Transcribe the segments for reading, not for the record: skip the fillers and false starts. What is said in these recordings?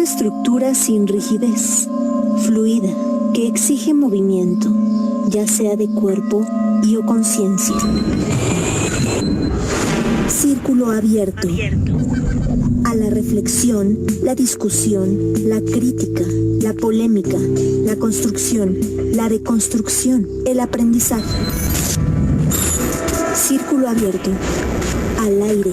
estructura sin rigidez, fluida, que exige movimiento, ya sea de cuerpo y o conciencia. Círculo abierto. A la reflexión, la discusión, la crítica, la polémica, la construcción, la deconstrucción, el aprendizaje. Círculo abierto. Al aire.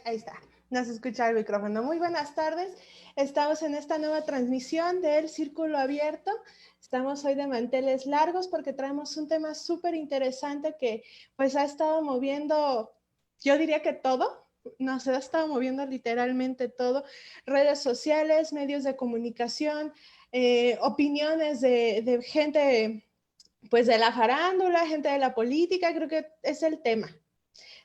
Ahí está, nos escucha el micrófono. Muy buenas tardes, estamos en esta nueva transmisión del Círculo Abierto. Estamos hoy de manteles largos porque traemos un tema súper interesante que pues ha estado moviendo, yo diría que todo, nos ha estado moviendo literalmente todo, redes sociales, medios de comunicación, opiniones de gente pues de la farándula, gente de la política, creo que es el tema,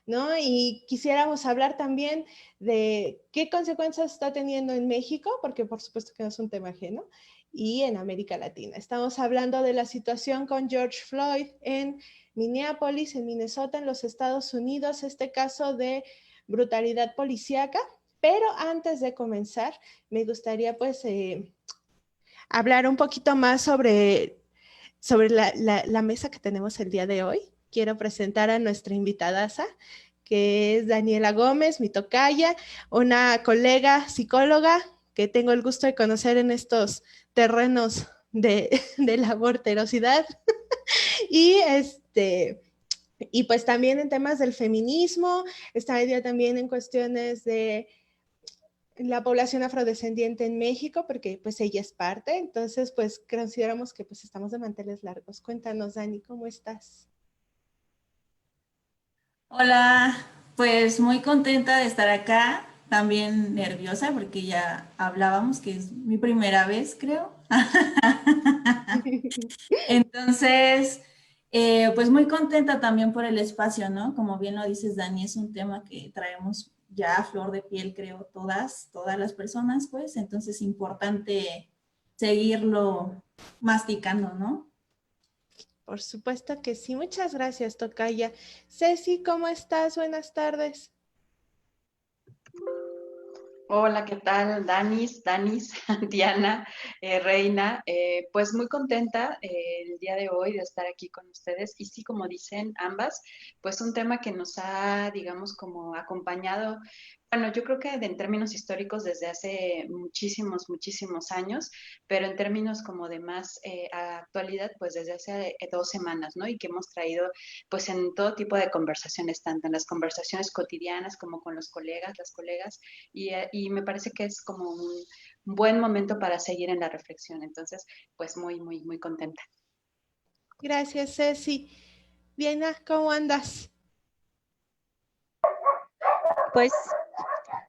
¿no? Y quisiéramos hablar también de qué consecuencias está teniendo en México, porque por supuesto que no es un tema ajeno, y en América Latina. Estamos hablando de la situación con George Floyd en Minneapolis, en Minnesota, en los Estados Unidos, este caso de brutalidad policíaca. Pero antes de comenzar, me gustaría pues hablar un poquito más sobre la mesa que tenemos el día de hoy. Quiero presentar a nuestra invitadaza, que es Daniela Gómez, mi tocaya, una colega psicóloga que tengo el gusto de conocer en estos terrenos de la vorterosidad. y, y pues también en temas del feminismo, está ella también en cuestiones de la población afrodescendiente en México, porque pues ella es parte, entonces pues consideramos que pues estamos de manteles largos. Cuéntanos, Dani, ¿cómo estás? Hola, pues muy contenta de estar acá, también nerviosa porque ya hablábamos que es mi primera vez, creo. Entonces, pues muy contenta también por el espacio, ¿no? Como bien lo dices, Dani, es un tema que traemos ya a flor de piel, creo, todas las personas, pues, entonces importante seguirlo masticando, ¿no? Por supuesto que sí. Muchas gracias, tocaya. Ceci, ¿cómo estás? Buenas tardes. Hola, ¿qué tal? Danis, Diana, Reina, pues muy contenta el día de hoy de estar aquí con ustedes y sí, como dicen ambas, pues un tema que nos ha, digamos, como acompañado, bueno, yo creo que en términos históricos desde hace muchísimos años, pero en términos como de más actualidad, pues desde hace 2 semanas, ¿no? Y que hemos traído pues en todo tipo de conversaciones, tanto en las conversaciones cotidianas como con los colegas, las colegas y me parece que es como un buen momento para seguir en la reflexión. Entonces, pues muy contenta. Gracias, Ceci. Diana, ¿cómo andas? Pues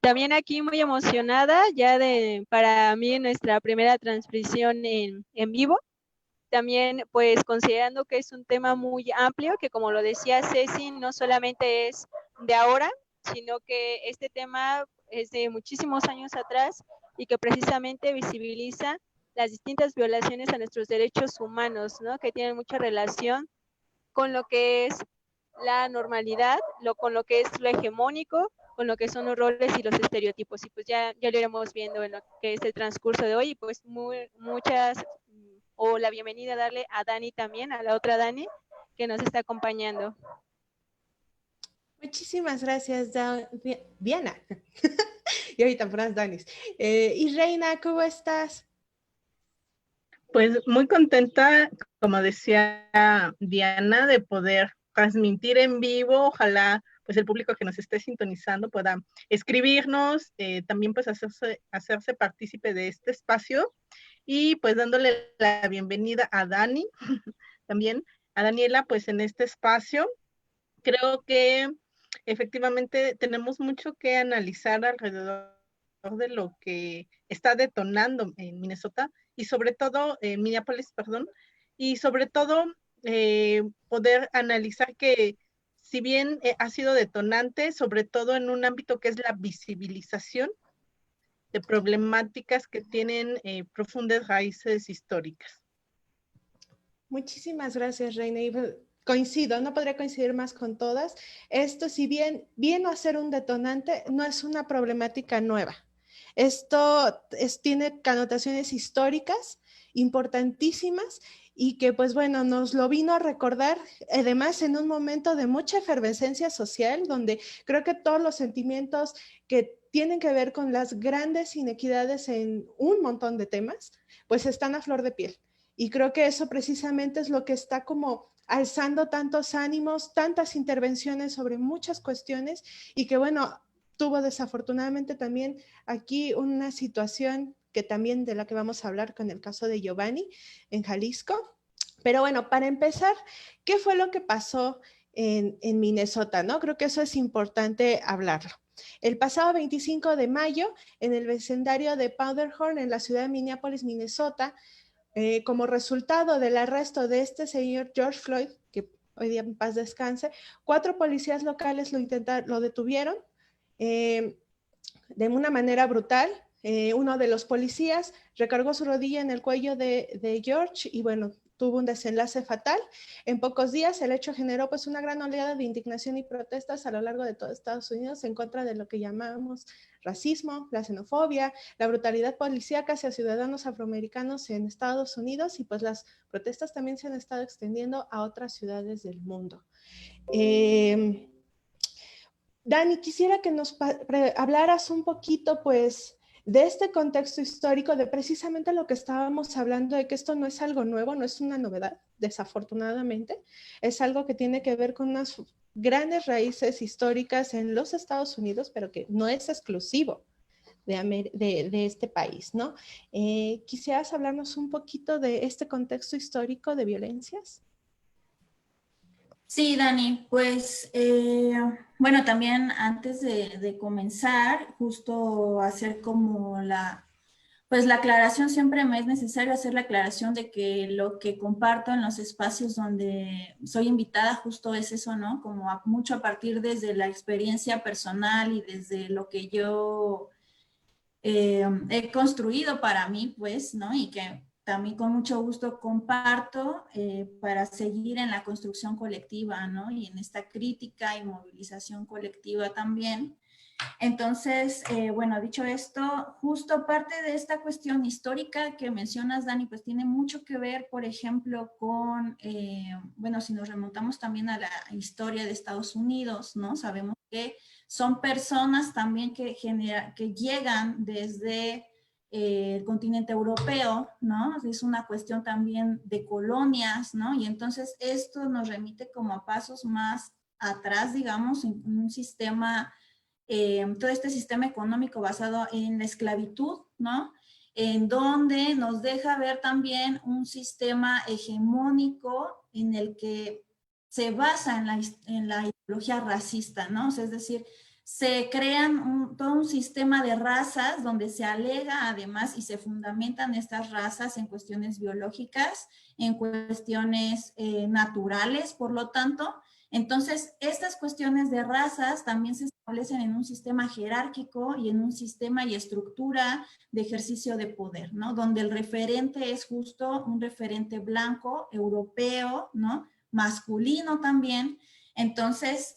también aquí muy emocionada ya para mí nuestra primera transmisión en vivo. También pues considerando que es un tema muy amplio, que como lo decía Ceci, no solamente es de ahora, sino que este tema es de muchísimos años atrás y que precisamente visibiliza las distintas violaciones a nuestros derechos humanos, ¿no? Que tienen mucha relación con lo que es la normalidad, con lo que es lo hegemónico, con lo que son los roles y los estereotipos. Y pues ya lo iremos viendo en lo que es el transcurso de hoy. Y pues la bienvenida a darle a Dani también, a la otra Dani, que nos está acompañando. Muchísimas gracias, Diana. Y ahorita puras Danis. Y Reina, ¿cómo estás? Pues muy contenta, como decía Diana, de poder transmitir en vivo. Ojalá pues el público que nos esté sintonizando pueda escribirnos, también pues hacerse partícipe de este espacio y pues dándole la bienvenida a Dani, también a Daniela pues en este espacio. Creo que efectivamente tenemos mucho que analizar alrededor de lo que está detonando en Minnesota y sobre todo en Minneapolis, perdón, y sobre todo poder analizar que si bien ha sido detonante, sobre todo en un ámbito que es la visibilización de problemáticas que tienen profundas raíces históricas. Muchísimas gracias, Reina. Y coincido, no podría coincidir más con todas. Esto, si bien viene a ser un detonante, no es una problemática nueva. Esto tiene connotaciones históricas importantísimas y que, pues bueno, nos lo vino a recordar, además en un momento de mucha efervescencia social, donde creo que todos los sentimientos que tienen que ver con las grandes inequidades en un montón de temas, pues están a flor de piel. Y creo que eso precisamente es lo que está como alzando tantos ánimos, tantas intervenciones sobre muchas cuestiones y que bueno, tuvo desafortunadamente también aquí una situación que también de la que vamos a hablar con el caso de Giovanni en Jalisco. Pero bueno, para empezar, ¿qué fue lo que pasó en Minnesota? ¿No? Creo que eso es importante hablarlo. El pasado 25 de mayo, en el vecindario de Powderhorn, en la ciudad de Minneapolis, Minnesota, como resultado del arresto de este señor George Floyd, que hoy día en paz descanse, 4 policías locales lo detuvieron de una manera brutal. Uno de los policías recargó su rodilla en el cuello de George y bueno, tuvo un desenlace fatal. En pocos días el hecho generó pues una gran oleada de indignación y protestas a lo largo de todo Estados Unidos en contra de lo que llamamos racismo, la xenofobia, la brutalidad policíaca hacia ciudadanos afroamericanos en Estados Unidos y pues las protestas también se han estado extendiendo a otras ciudades del mundo. Dani, quisiera que nos hablaras un poquito, pues, de este contexto histórico, de precisamente lo que estábamos hablando, de que esto no es algo nuevo, no es una novedad, desafortunadamente, es algo que tiene que ver con unas grandes raíces históricas en los Estados Unidos, pero que no es exclusivo de este país, ¿no? ¿Quisieras hablarnos un poquito de este contexto histórico de violencias? Sí, Dani, pues bueno, también antes de comenzar, justo hacer como pues la aclaración, siempre me es necesario hacer la aclaración de que lo que comparto en los espacios donde soy invitada justo es eso, ¿no? Como mucho a partir desde la experiencia personal y desde lo que yo he construido para mí, pues, ¿no? Y que también con mucho gusto comparto para seguir en la construcción colectiva, ¿no? Y en esta crítica y movilización colectiva también. Entonces, bueno, dicho esto, justo parte de esta cuestión histórica que mencionas, Dani, pues tiene mucho que ver, por ejemplo, con, bueno, si nos remontamos también a la historia de Estados Unidos, ¿no? Sabemos que son personas también que llegan desde el continente europeo, ¿no? Es una cuestión también de colonias, ¿no? Y entonces esto nos remite como a pasos más atrás, digamos, en un sistema todo este sistema económico basado en la esclavitud, ¿no? En donde nos deja ver también un sistema hegemónico en el que se basa en la ideología racista, ¿no? O sea, es decir, se crean todo un sistema de razas donde se alega además y se fundamentan estas razas en cuestiones biológicas, en cuestiones naturales, por lo tanto. Entonces, estas cuestiones de razas también se establecen en un sistema jerárquico y en un sistema y estructura de ejercicio de poder, ¿no? Donde el referente es justo un referente blanco, europeo, ¿no? Masculino también. Entonces,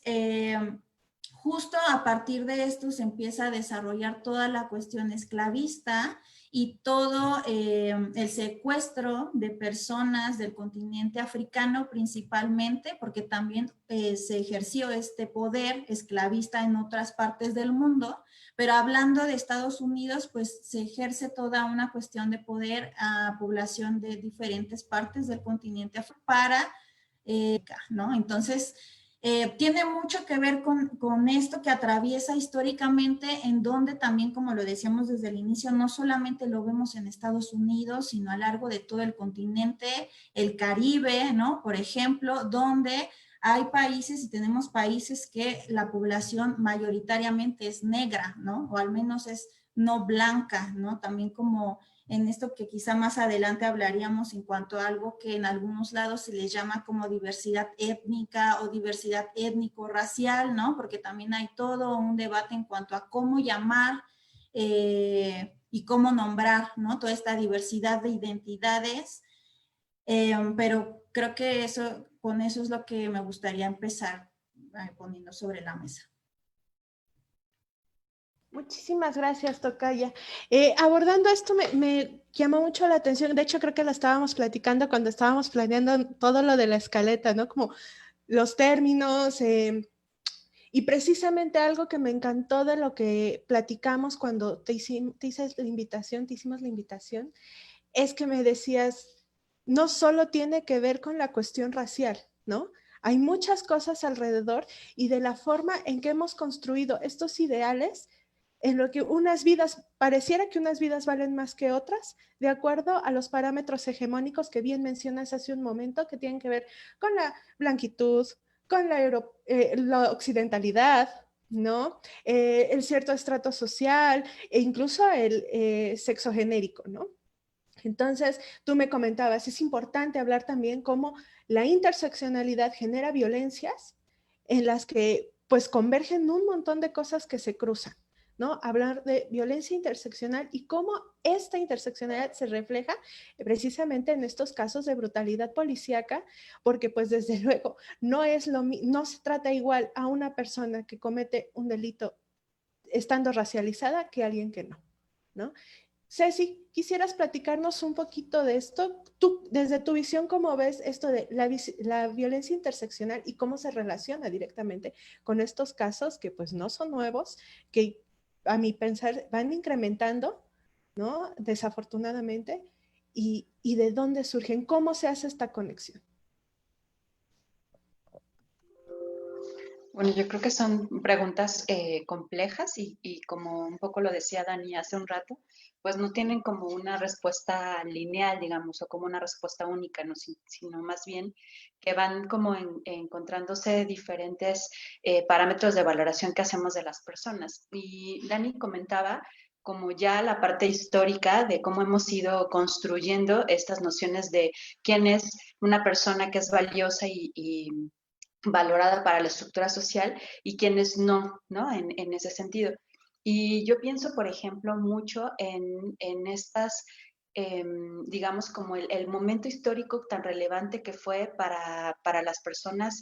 justo a partir de esto se empieza a desarrollar toda la cuestión esclavista y todo el secuestro de personas del continente africano principalmente, porque también se ejerció este poder esclavista en otras partes del mundo, pero hablando de Estados Unidos, pues se ejerce toda una cuestión de poder a población de diferentes partes del continente africano para, ¿no? Entonces, tiene mucho que ver con esto que atraviesa históricamente, en donde también, como lo decíamos desde el inicio, no solamente lo vemos en Estados Unidos, sino a lo largo de todo el continente, el Caribe, ¿no? Por ejemplo, donde hay países y tenemos países que la población mayoritariamente es negra, ¿no? O al menos es no blanca, ¿no? También como en esto que quizá más adelante hablaríamos en cuanto a algo que en algunos lados se les llama como diversidad étnica o diversidad étnico-racial, ¿no? Porque también hay todo un debate en cuanto a cómo llamar y cómo nombrar, ¿no? Toda esta diversidad de identidades, pero creo que con eso es lo que me gustaría empezar poniendo sobre la mesa. Muchísimas gracias, Tocaya. Abordando esto me llamó mucho la atención, de hecho creo que lo estábamos platicando cuando estábamos planeando todo lo de la escaleta, ¿no? Como los términos, y precisamente algo que me encantó de lo que platicamos cuando te hicimos la invitación, es que me decías, no solo tiene que ver con la cuestión racial, ¿no? Hay muchas cosas alrededor y de la forma en que hemos construido estos ideales en lo que pareciera que unas vidas valen más que otras, de acuerdo a los parámetros hegemónicos que bien mencionas hace un momento, que tienen que ver con la blanquitud, con la occidentalidad, ¿no? El cierto estrato social e incluso el sexo genérico, ¿no? Entonces, tú me comentabas, es importante hablar también cómo la interseccionalidad genera violencias en las que pues convergen un montón de cosas que se cruzan, ¿no? Hablar de violencia interseccional y cómo esta interseccionalidad se refleja precisamente en estos casos de brutalidad policíaca, porque pues desde luego no se trata igual a una persona que comete un delito estando racializada que alguien que no, ¿no? Ceci, ¿quisieras platicarnos un poquito de esto? Tú, desde tu visión, ¿cómo ves esto de la violencia interseccional y cómo se relaciona directamente con estos casos que pues no son nuevos, que a mi pensar van incrementando, ¿no? Desafortunadamente, y de dónde surgen, cómo se hace esta conexión? Bueno, yo creo que son preguntas complejas y como un poco lo decía Dani hace un rato, pues no tienen como una respuesta lineal, digamos, o como una respuesta única, ¿no? Sino más bien que van como encontrándose diferentes parámetros de valoración que hacemos de las personas. Y Dani comentaba como ya la parte histórica de cómo hemos ido construyendo estas nociones de quién es una persona que es valiosa y valorada para la estructura social y quienes no, ¿no? En ese sentido. Y yo pienso, por ejemplo, mucho en estas, digamos, como el momento histórico tan relevante que fue para las personas,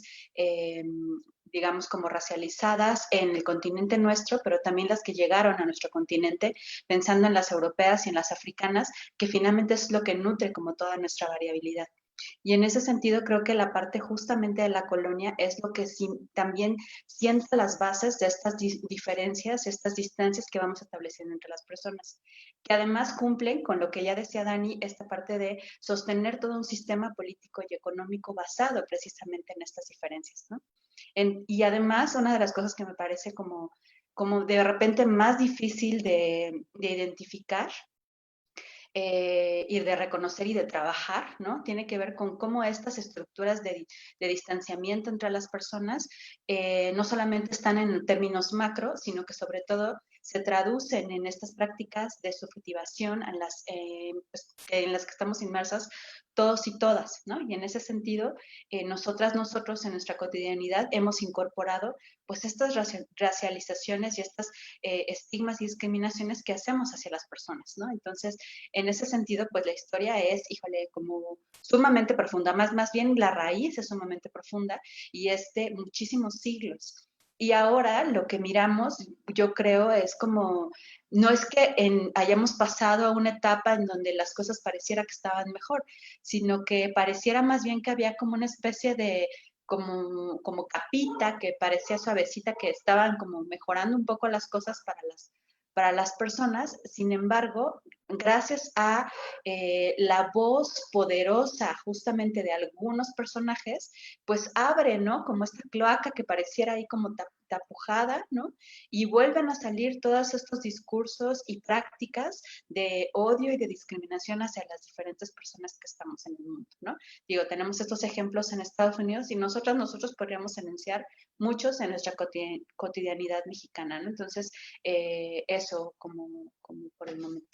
digamos, como racializadas en el continente nuestro, pero también las que llegaron a nuestro continente, pensando en las europeas y en las africanas, que finalmente es lo que nutre como toda nuestra variabilidad. Y en ese sentido creo que la parte justamente de la colonia es lo que también sienta las bases de estas diferencias, estas distancias que vamos estableciendo entre las personas, que además cumplen con lo que ya decía Dani, esta parte de sostener todo un sistema político y económico basado precisamente en estas diferencias, ¿no? Y además, una de las cosas que me parece como de repente más difícil de identificar y de reconocer y de trabajar, ¿no? Tiene que ver con cómo estas estructuras de distanciamiento entre las personas no solamente están en términos macro, sino que sobre todo se traducen en estas prácticas de subjetivación pues, en las que estamos inmersas todos y todas, ¿no? Y en ese sentido, nosotros en nuestra cotidianidad hemos incorporado pues estas racializaciones y estas estigmas y discriminaciones que hacemos hacia las personas, ¿no? Entonces, en ese sentido, pues la historia es, híjole, como sumamente profunda, más bien la raíz es sumamente profunda y es de muchísimos siglos. Y ahora lo que miramos, yo creo, es como, no es que hayamos pasado a una etapa en donde las cosas pareciera que estaban mejor, sino que pareciera más bien que había como una especie de como capita que parecía suavecita, que estaban como mejorando un poco las cosas para las personas. Sin embargo, gracias a la voz poderosa justamente de algunos personajes, pues abre, ¿no? Como esta cloaca que pareciera ahí como tapujada, ¿no? Y vuelven a salir todos estos discursos y prácticas de odio y de discriminación hacia las diferentes personas que estamos en el mundo, ¿no? Digo, tenemos estos ejemplos en Estados Unidos y nosotros podríamos enunciar muchos en nuestra cotidianidad mexicana, ¿no? Entonces, eso como por el momento.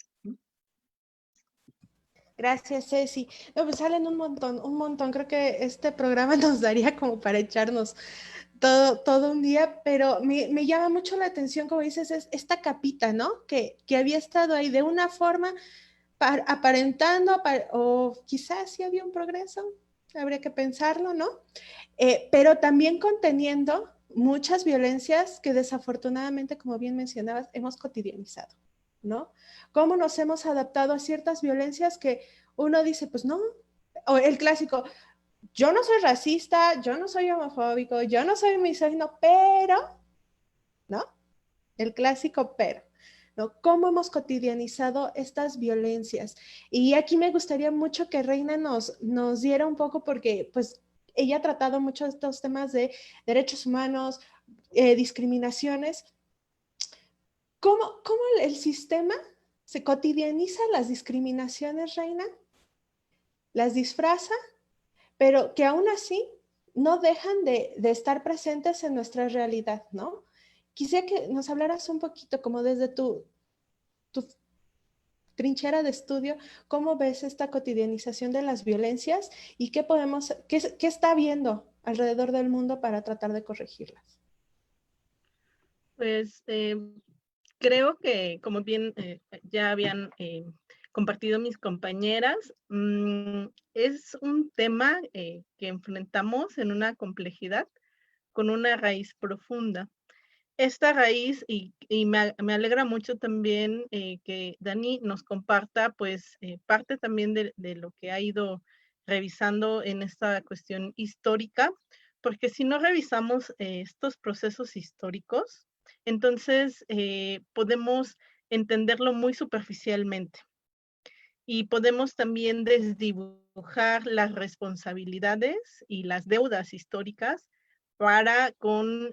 Gracias, Ceci. No, pues salen un montón, un montón. Creo que este programa nos daría como para echarnos todo un día, pero me llama mucho la atención, como dices, es esta capita, ¿no? Que había estado ahí de una forma aparentando, o quizás sí había un progreso, habría que pensarlo, ¿no? Pero también conteniendo muchas violencias que desafortunadamente, como bien mencionabas, hemos cotidianizado, ¿no? Cómo nos hemos adaptado a ciertas violencias que uno dice, pues no, o el clásico, yo no soy racista, yo no soy homofóbico, yo no soy misógino, pero, ¿no? El clásico pero, ¿no? ¿Cómo hemos cotidianizado estas violencias? Y aquí me gustaría mucho que Reina nos diera un poco, porque pues ella ha tratado mucho estos temas de derechos humanos, discriminaciones. ¿Cómo el sistema se cotidianiza las discriminaciones, Reina? Las disfraza, pero que aún así no dejan de estar presentes en nuestra realidad, ¿no? Quisiera que nos hablaras un poquito, como desde tu trinchera de estudio, cómo ves esta cotidianización de las violencias y qué está habiendo alrededor del mundo para tratar de corregirlas. Pues creo que, como bien ya habían compartido mis compañeras, es un tema que enfrentamos en una complejidad con una raíz profunda. Esta raíz, y me alegra mucho también que Dani nos comparta, pues, parte también de lo que ha ido revisando en esta cuestión histórica, porque si no revisamos estos procesos históricos, entonces podemos entenderlo muy superficialmente y podemos también desdibujar las responsabilidades y las deudas históricas para con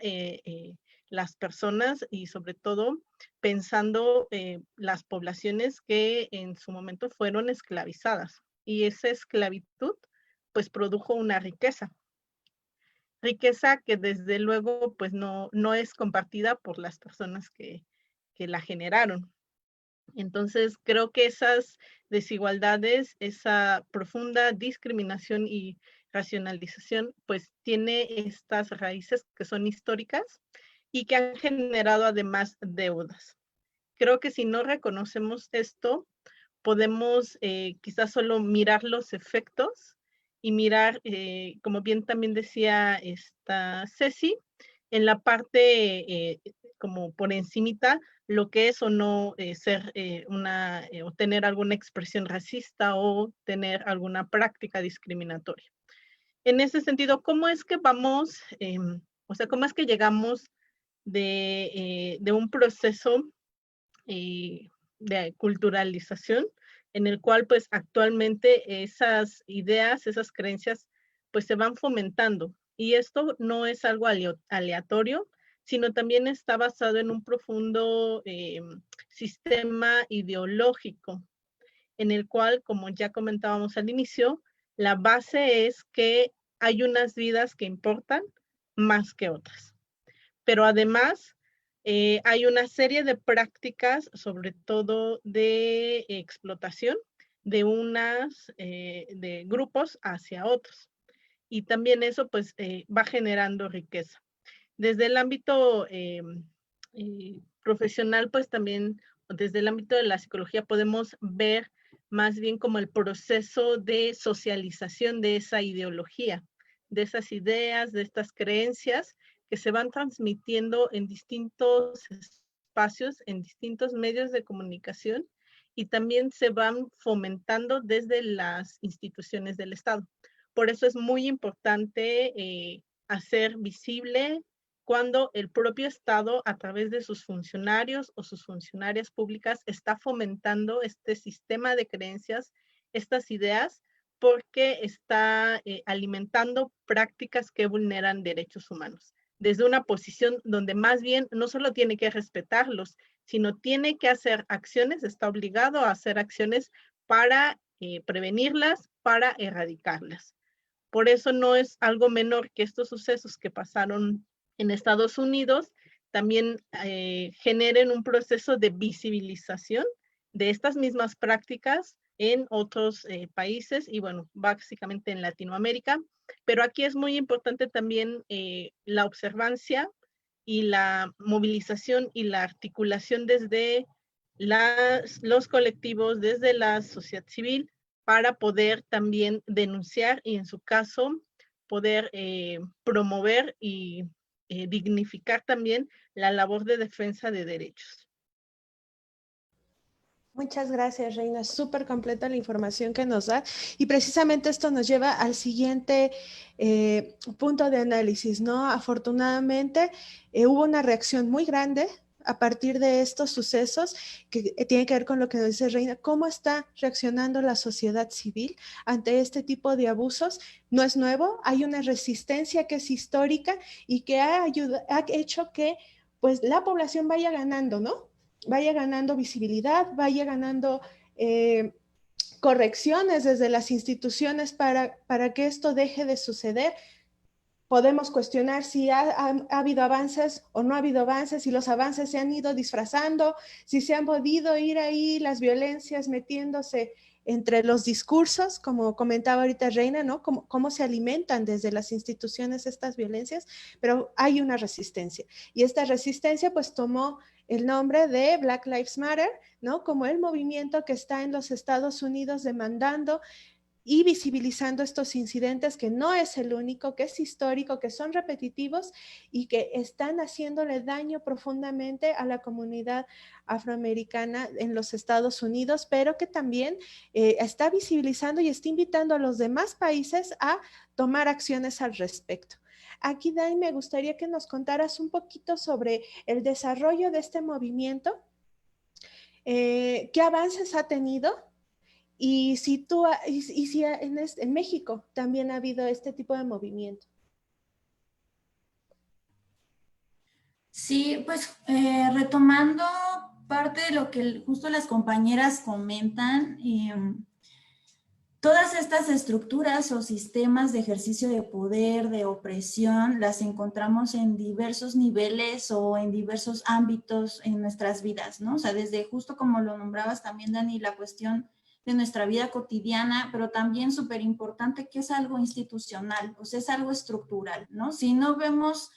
las personas y sobre todo pensando las poblaciones que en su momento fueron esclavizadas. Y esa esclavitud pues produjo una riqueza que desde luego pues no es compartida por las personas que la generaron. Entonces, creo que esas desigualdades, esa profunda discriminación y racionalización, pues tiene estas raíces que son históricas y que han generado además deudas. Creo que si no reconocemos esto, podemos quizás solo mirar los efectos y mirar, como bien también decía esta Ceci, en la parte como por encimita, lo que es o no ser o tener alguna expresión racista o tener alguna práctica discriminatoria. En ese sentido, ¿cómo es que vamos, o sea, cómo es que llegamos de un proceso de culturalización en el cual pues actualmente esas ideas, esas creencias pues se van fomentando y esto no es algo aleatorio, sino también está basado en un profundo sistema ideológico en el cual, como ya comentábamos al inicio, la base es que hay unas vidas que importan más que otras. Pero además hay una serie de prácticas, sobre todo de explotación de grupos hacia otros. Y también eso pues va generando riqueza. Desde el ámbito profesional, pues también desde el ámbito de la psicología podemos ver más bien como el proceso de socialización de esa ideología, de esas ideas, de estas creencias que se van transmitiendo en distintos espacios, en distintos medios de comunicación y también se van fomentando desde las instituciones del Estado. Por eso es muy importante hacer visible cuando el propio Estado, a través de sus funcionarios o sus funcionarias públicas, está fomentando este sistema de creencias, estas ideas, porque está alimentando prácticas que vulneran derechos humanos. Desde una posición donde más bien no solo tiene que respetarlos, sino tiene que hacer acciones, está obligado a hacer acciones para prevenirlas, para erradicarlas. Por eso no es algo menor que estos sucesos que pasaron en Estados Unidos también generen un proceso de visibilización de estas mismas prácticas en otros países y bueno, básicamente en Latinoamérica. Pero aquí es muy importante también la observancia y la movilización y la articulación desde los colectivos, desde la sociedad civil, para poder también denunciar y en su caso poder promover y dignificar también la labor de defensa de derechos. Muchas gracias, Reina. Súper completa la información que nos da. Y precisamente esto nos lleva al siguiente punto de análisis, ¿no? Afortunadamente, hubo una reacción muy grande a partir de estos sucesos que tiene que ver con lo que nos dice Reina. ¿Cómo está reaccionando la sociedad civil ante este tipo de abusos? No es nuevo, hay una resistencia que es histórica y que ha hecho que pues, la población vaya ganando, ¿no? Vaya ganando visibilidad, vaya ganando correcciones desde las instituciones para que esto deje de suceder. Podemos cuestionar si ha habido avances o no ha habido avances, si los avances se han ido disfrazando, si se han podido ir ahí las violencias metiéndose entre los discursos, como comentaba ahorita Reina, ¿no? Cómo se alimentan desde las instituciones estas violencias, pero hay una resistencia. Y esta resistencia pues tomó el nombre de Black Lives Matter, ¿no? Como el movimiento que está en los Estados Unidos demandando y visibilizando estos incidentes, que no es el único, que es histórico, que son repetitivos y que están haciéndole daño profundamente a la comunidad afroamericana en los Estados Unidos, pero que también está visibilizando y está invitando a los demás países a tomar acciones al respecto. Aquí, Dani, me gustaría que nos contaras un poquito sobre el desarrollo de este movimiento, qué avances ha tenido. Y si en México también ha habido este tipo de movimiento. Sí, pues retomando parte de lo que justo las compañeras comentan, todas estas estructuras o sistemas de ejercicio de poder, de opresión, las encontramos en diversos niveles o en diversos ámbitos en nuestras vidas, ¿no? O sea, desde justo como lo nombrabas también, Dani, la cuestión de nuestra vida cotidiana, pero también súper importante que es algo institucional, o sea, es algo estructural, ¿no? Si no vemos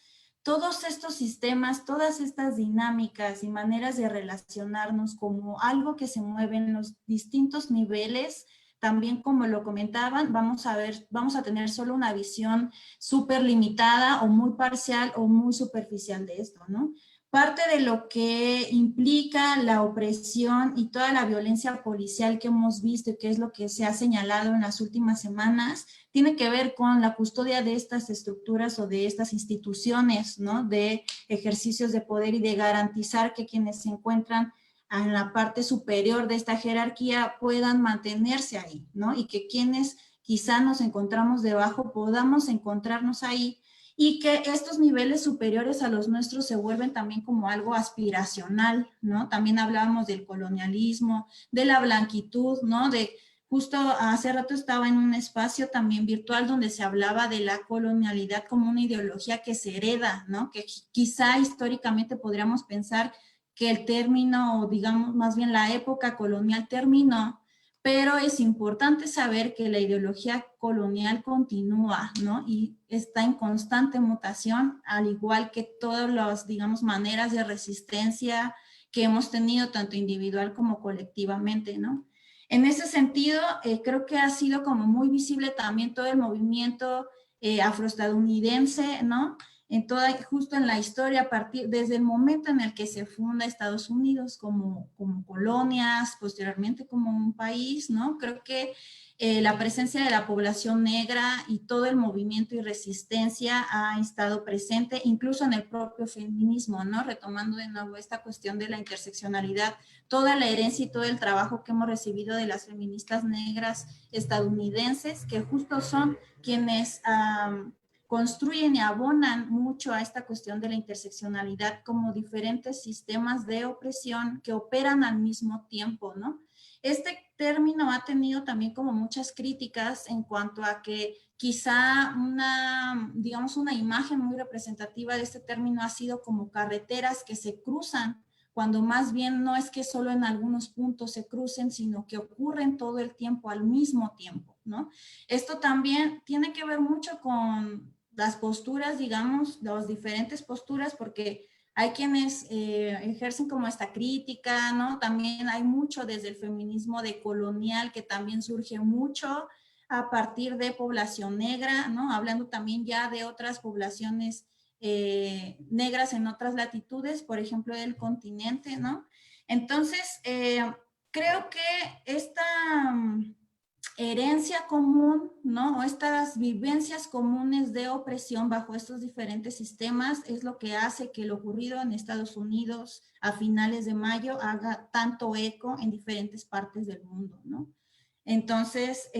todos estos sistemas, todas estas dinámicas y maneras de relacionarnos como algo que se mueve en los distintos niveles, también como lo comentaban, vamos a tener solo una visión súper limitada o muy parcial o muy superficial de esto, ¿no? Parte de lo que implica la opresión y toda la violencia policial que hemos visto y que es lo que se ha señalado en las últimas semanas, tiene que ver con la custodia de estas estructuras o de estas instituciones, ¿no? De ejercicios de poder y de garantizar que quienes se encuentran en la parte superior de esta jerarquía puedan mantenerse ahí, ¿no? Y que quienes quizá nos encontramos debajo podamos encontrarnos ahí y que estos niveles superiores a los nuestros se vuelven también como algo aspiracional, ¿no? También hablábamos del colonialismo, de la blanquitud, ¿no? De justo hace rato estaba en un espacio también virtual donde se hablaba de la colonialidad como una ideología que se hereda, ¿no? Que quizá históricamente podríamos pensar que el término, o digamos más bien la época colonial terminó, pero es importante saber que la ideología colonial continúa, ¿no? Y está en constante mutación, al igual que todas las, digamos, maneras de resistencia que hemos tenido, tanto individual como colectivamente, ¿no? En ese sentido, creo que ha sido como muy visible también todo el movimiento afroestadounidense, ¿no? Justo en la historia, desde el momento en el que se funda Estados Unidos como colonias, posteriormente como un país, ¿no? Creo que la presencia de la población negra y todo el movimiento y resistencia ha estado presente, incluso en el propio feminismo, ¿no? Retomando de nuevo esta cuestión de la interseccionalidad, toda la herencia y todo el trabajo que hemos recibido de las feministas negras estadounidenses, que justo son quienes construyen y abonan mucho a esta cuestión de la interseccionalidad como diferentes sistemas de opresión que operan al mismo tiempo, ¿no? Este término ha tenido también como muchas críticas en cuanto a que quizá digamos una imagen muy representativa de este término ha sido como carreteras que se cruzan cuando más bien no es que solo en algunos puntos se crucen, sino que ocurren todo el tiempo al mismo tiempo, ¿no? Esto también tiene que ver mucho con las posturas, digamos, las diferentes posturas, porque hay quienes ejercen como esta crítica, ¿no? También hay mucho desde el feminismo decolonial que también surge mucho a partir de población negra, ¿no? Hablando también ya de otras poblaciones negras en otras latitudes, por ejemplo, del continente, ¿no? Entonces, creo que esta herencia común, ¿no? O estas vivencias comunes de opresión bajo estos diferentes sistemas es lo que hace que lo ocurrido en Estados Unidos a finales de mayo haga tanto eco en diferentes partes del mundo, ¿no? Entonces,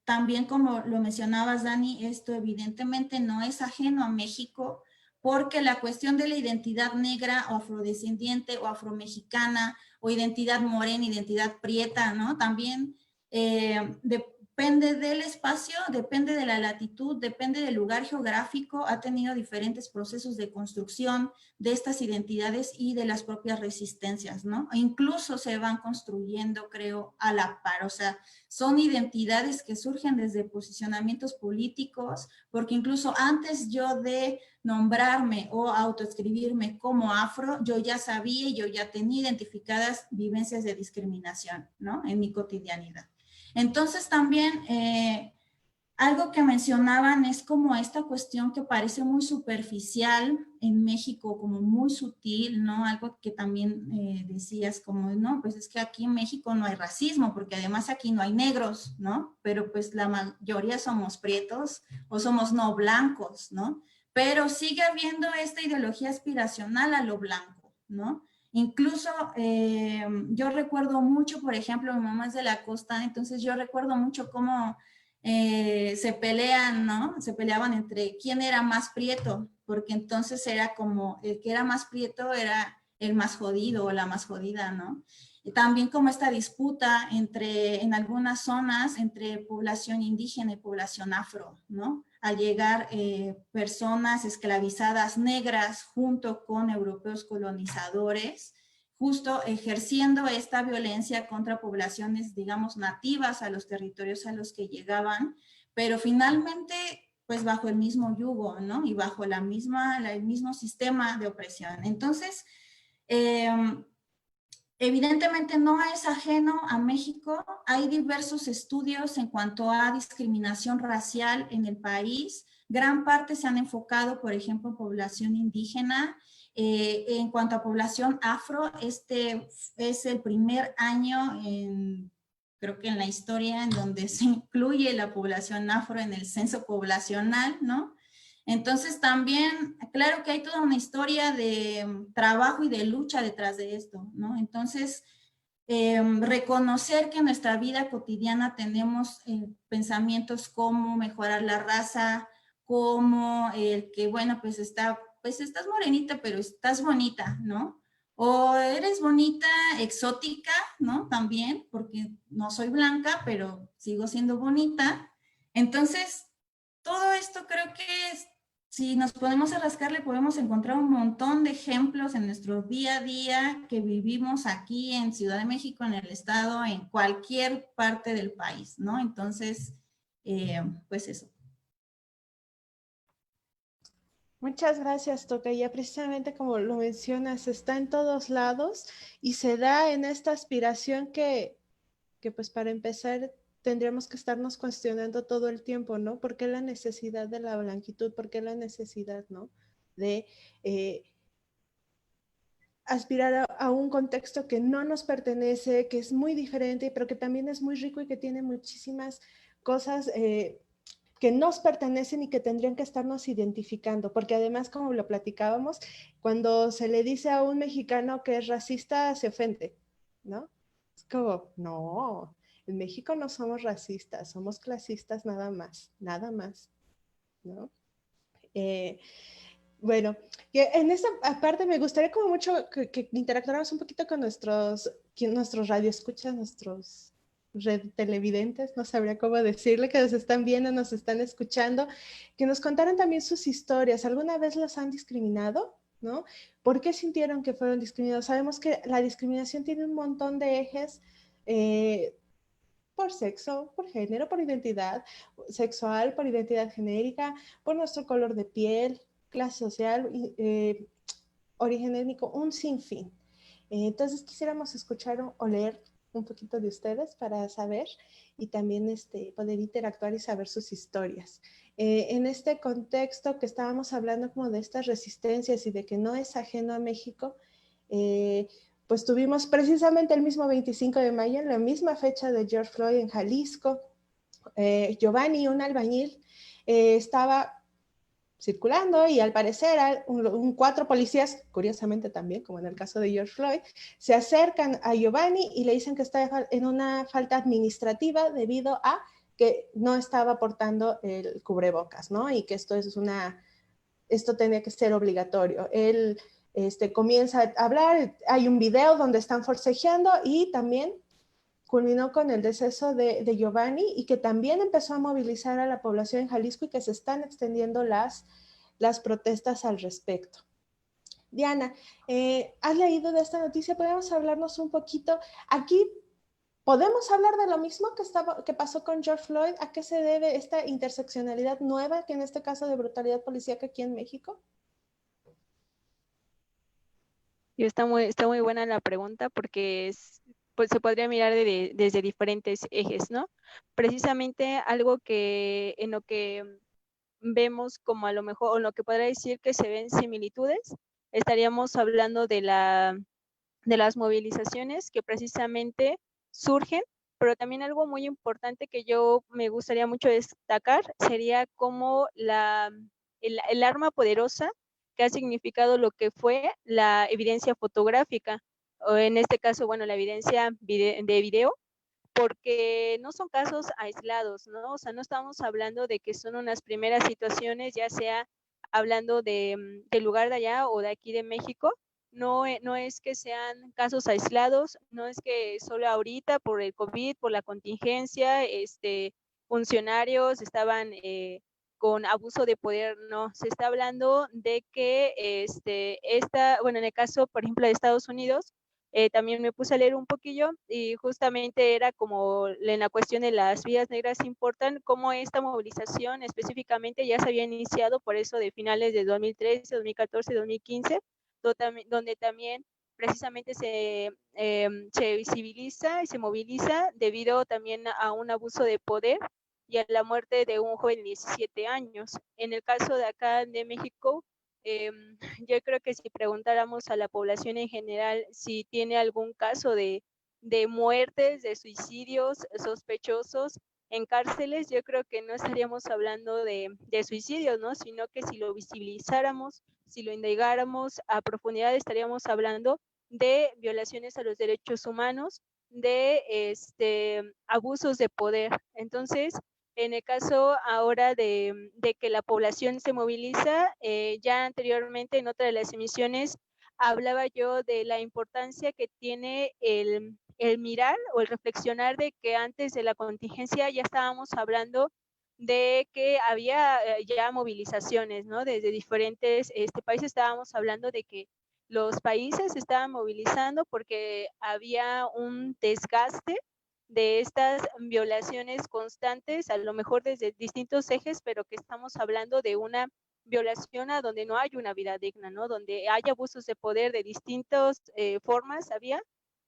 también como lo mencionabas, Dani, esto evidentemente no es ajeno a México, porque la cuestión de la identidad negra o afrodescendiente o afromexicana o identidad morena, identidad prieta, ¿no? También depende del espacio, depende de la latitud, depende del lugar geográfico, ha tenido diferentes procesos de construcción de estas identidades y de las propias resistencias, ¿no? E incluso se van construyendo, creo, a la par, o sea, son identidades que surgen desde posicionamientos políticos, porque incluso antes yo de nombrarme o autoescribirme como afro, yo ya sabía y yo ya tenía identificadas vivencias de discriminación, ¿no? En mi cotidianidad. Entonces también algo que mencionaban es como esta cuestión que parece muy superficial en México, como muy sutil, ¿no? Algo que también decías como, no, pues es que aquí en México no hay racismo, porque además aquí no hay negros, ¿no? Pero pues la mayoría somos prietos o somos no blancos, ¿no? Pero sigue habiendo esta ideología aspiracional a lo blanco, ¿no? Incluso yo recuerdo mucho, por ejemplo, mi mamá es de la costa, entonces yo recuerdo mucho cómo se pelean, ¿no? Se peleaban entre quién era más prieto, porque entonces era como el que era más prieto era el más jodido o la más jodida, ¿no? Y también como esta disputa en algunas zonas entre población indígena y población afro, ¿no? Al llegar personas esclavizadas negras junto con europeos colonizadores, justo ejerciendo esta violencia contra poblaciones, digamos, nativas a los territorios a los que llegaban, pero finalmente, pues bajo el mismo yugo, ¿no? Y bajo el mismo sistema de opresión. Entonces, evidentemente no es ajeno a México. Hay diversos estudios en cuanto a discriminación racial en el país. Gran parte se han enfocado, por ejemplo, en población indígena. En cuanto a población afro, este es el primer año creo que en la historia en donde se incluye la población afro en el censo poblacional, ¿no? Entonces también, claro que hay toda una historia de trabajo y de lucha detrás de esto, ¿no? Entonces, reconocer que en nuestra vida cotidiana tenemos pensamientos como mejorar la raza, como el que, bueno, pues estás morenita, pero estás bonita, ¿no? O eres bonita, exótica, ¿no? También, porque no soy blanca, pero sigo siendo bonita. Entonces, todo esto creo que si nos podemos a rascarle, podemos encontrar un montón de ejemplos en nuestro día a día que vivimos aquí en Ciudad de México, en el estado, en cualquier parte del país, ¿no? Entonces, pues eso. Muchas gracias, Tocaya. Precisamente como lo mencionas, está en todos lados y se da en esta aspiración que pues para empezar tendríamos que estarnos cuestionando todo el tiempo, ¿no? ¿Por qué la necesidad de la blanquitud? ¿Por qué la necesidad, ¿no? De aspirar a un contexto que no nos pertenece, que es muy diferente, pero que también es muy rico y que tiene muchísimas cosas que nos pertenecen y que tendrían que estarnos identificando, porque además, como lo platicábamos, cuando se le dice a un mexicano que es racista, se ofende, ¿no? Es como, no, en México no somos racistas, somos clasistas nada más, ¿no? Bueno, en esta parte me gustaría como mucho que interactuáramos un poquito con nuestros radioescuchas, nuestros televidentes, no sabría cómo decirle, que nos están viendo, nos están escuchando, que nos contaran también sus historias. ¿Alguna vez los han discriminado? ¿no? ¿Por qué sintieron que fueron discriminados? Sabemos que la discriminación tiene un montón de ejes, por sexo, por género, por identidad sexual, por identidad genérica, por nuestro color de piel, clase social, origen étnico, un sinfín. Entonces quisiéramos escuchar o leer un poquito de ustedes para saber y también poder interactuar y saber sus historias. En este contexto que estábamos hablando como de estas resistencias y de que no es ajeno a México, pues tuvimos precisamente el mismo 25 de mayo, en la misma fecha de George Floyd en Jalisco, Giovanni, un albañil, estaba circulando y al parecer cuatro policías, curiosamente también, como en el caso de George Floyd, se acercan a Giovanni y le dicen que está en una falta administrativa debido a que no estaba portando el cubrebocas, ¿no? Y que esto tenía que ser obligatorio. Él comienza a hablar, hay un video donde están forcejeando y también culminó con el deceso de Giovanni y que también empezó a movilizar a la población en Jalisco y que se están extendiendo las protestas al respecto. Diana, ¿has leído de esta noticia? ¿Podemos hablarnos un poquito? Aquí, ¿podemos hablar de lo mismo que pasó con George Floyd? ¿A qué se debe esta interseccionalidad nueva, que en este caso de brutalidad policíaca aquí en México? Y está muy buena la pregunta porque pues se podría mirar desde diferentes ejes, ¿no? Precisamente algo que en lo que vemos como a lo mejor, o lo que podría decir que se ven similitudes, estaríamos hablando de las movilizaciones que precisamente surgen, pero también algo muy importante que yo me gustaría mucho destacar sería como el arma poderosa que ha significado lo que fue la evidencia fotográfica, o en este caso, bueno, la evidencia de video, porque no son casos aislados, ¿no? O sea, no estamos hablando de que son unas primeras situaciones, ya sea hablando del lugar de allá o de aquí de México. No es que sean casos aislados, no es que solo ahorita por el COVID, por la contingencia, funcionarios estaban con abuso de poder, no, se está hablando de que bueno, en el caso, por ejemplo, de Estados Unidos, también me puse a leer un poquillo y justamente era como en la cuestión de las vidas negras importan, cómo esta movilización específicamente ya se había iniciado, por eso de finales de 2013, 2014, 2015, donde también precisamente se visibiliza y se moviliza debido también a un abuso de poder y a la muerte de un joven de 17 años. En el caso de acá de México, yo creo que si preguntáramos a la población en general si tiene algún caso de muertes, de suicidios sospechosos en cárceles, yo creo que no estaríamos hablando de suicidios, ¿no? Sino que si lo visibilizáramos, si lo indagáramos a profundidad, estaríamos hablando de violaciones a los derechos humanos, de abusos de poder. Entonces, en el caso ahora de que la población se moviliza, ya anteriormente en otra de las emisiones hablaba yo de la importancia que tiene el mirar o el reflexionar de que antes de la contingencia ya estábamos hablando de que había ya movilizaciones, ¿no? Desde diferentes países estábamos hablando de que los países se estaban movilizando porque había un desgaste de estas violaciones constantes, a lo mejor desde distintos ejes, pero que estamos hablando de una violación a donde no hay una vida digna, ¿no? Donde hay abusos de poder de distintas formas,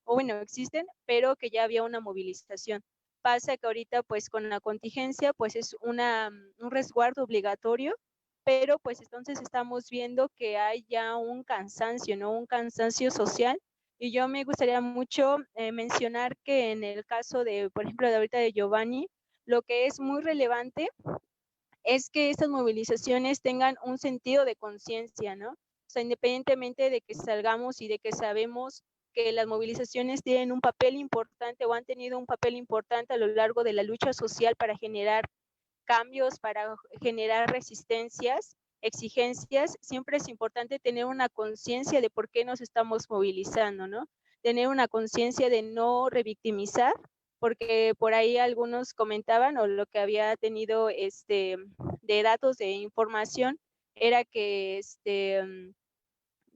o bueno, existen, pero que ya había una movilización. Pasa que ahorita, pues, con la contingencia, pues, es un resguardo obligatorio, pero, pues, entonces estamos viendo que hay ya un cansancio, ¿no? Un cansancio social. Y yo me gustaría mucho mencionar que en el caso de, por ejemplo, de ahorita de Giovanni, lo que es muy relevante es que estas movilizaciones tengan un sentido de conciencia, ¿no? O sea, independientemente de que salgamos y de que sabemos que las movilizaciones tienen un papel importante o han tenido un papel importante a lo largo de la lucha social para generar cambios, para generar resistencias, exigencias, siempre es importante tener una conciencia de por qué nos estamos movilizando, ¿no? Tener una conciencia de no revictimizar, porque por ahí algunos comentaban, o lo que había tenido de datos de información, era que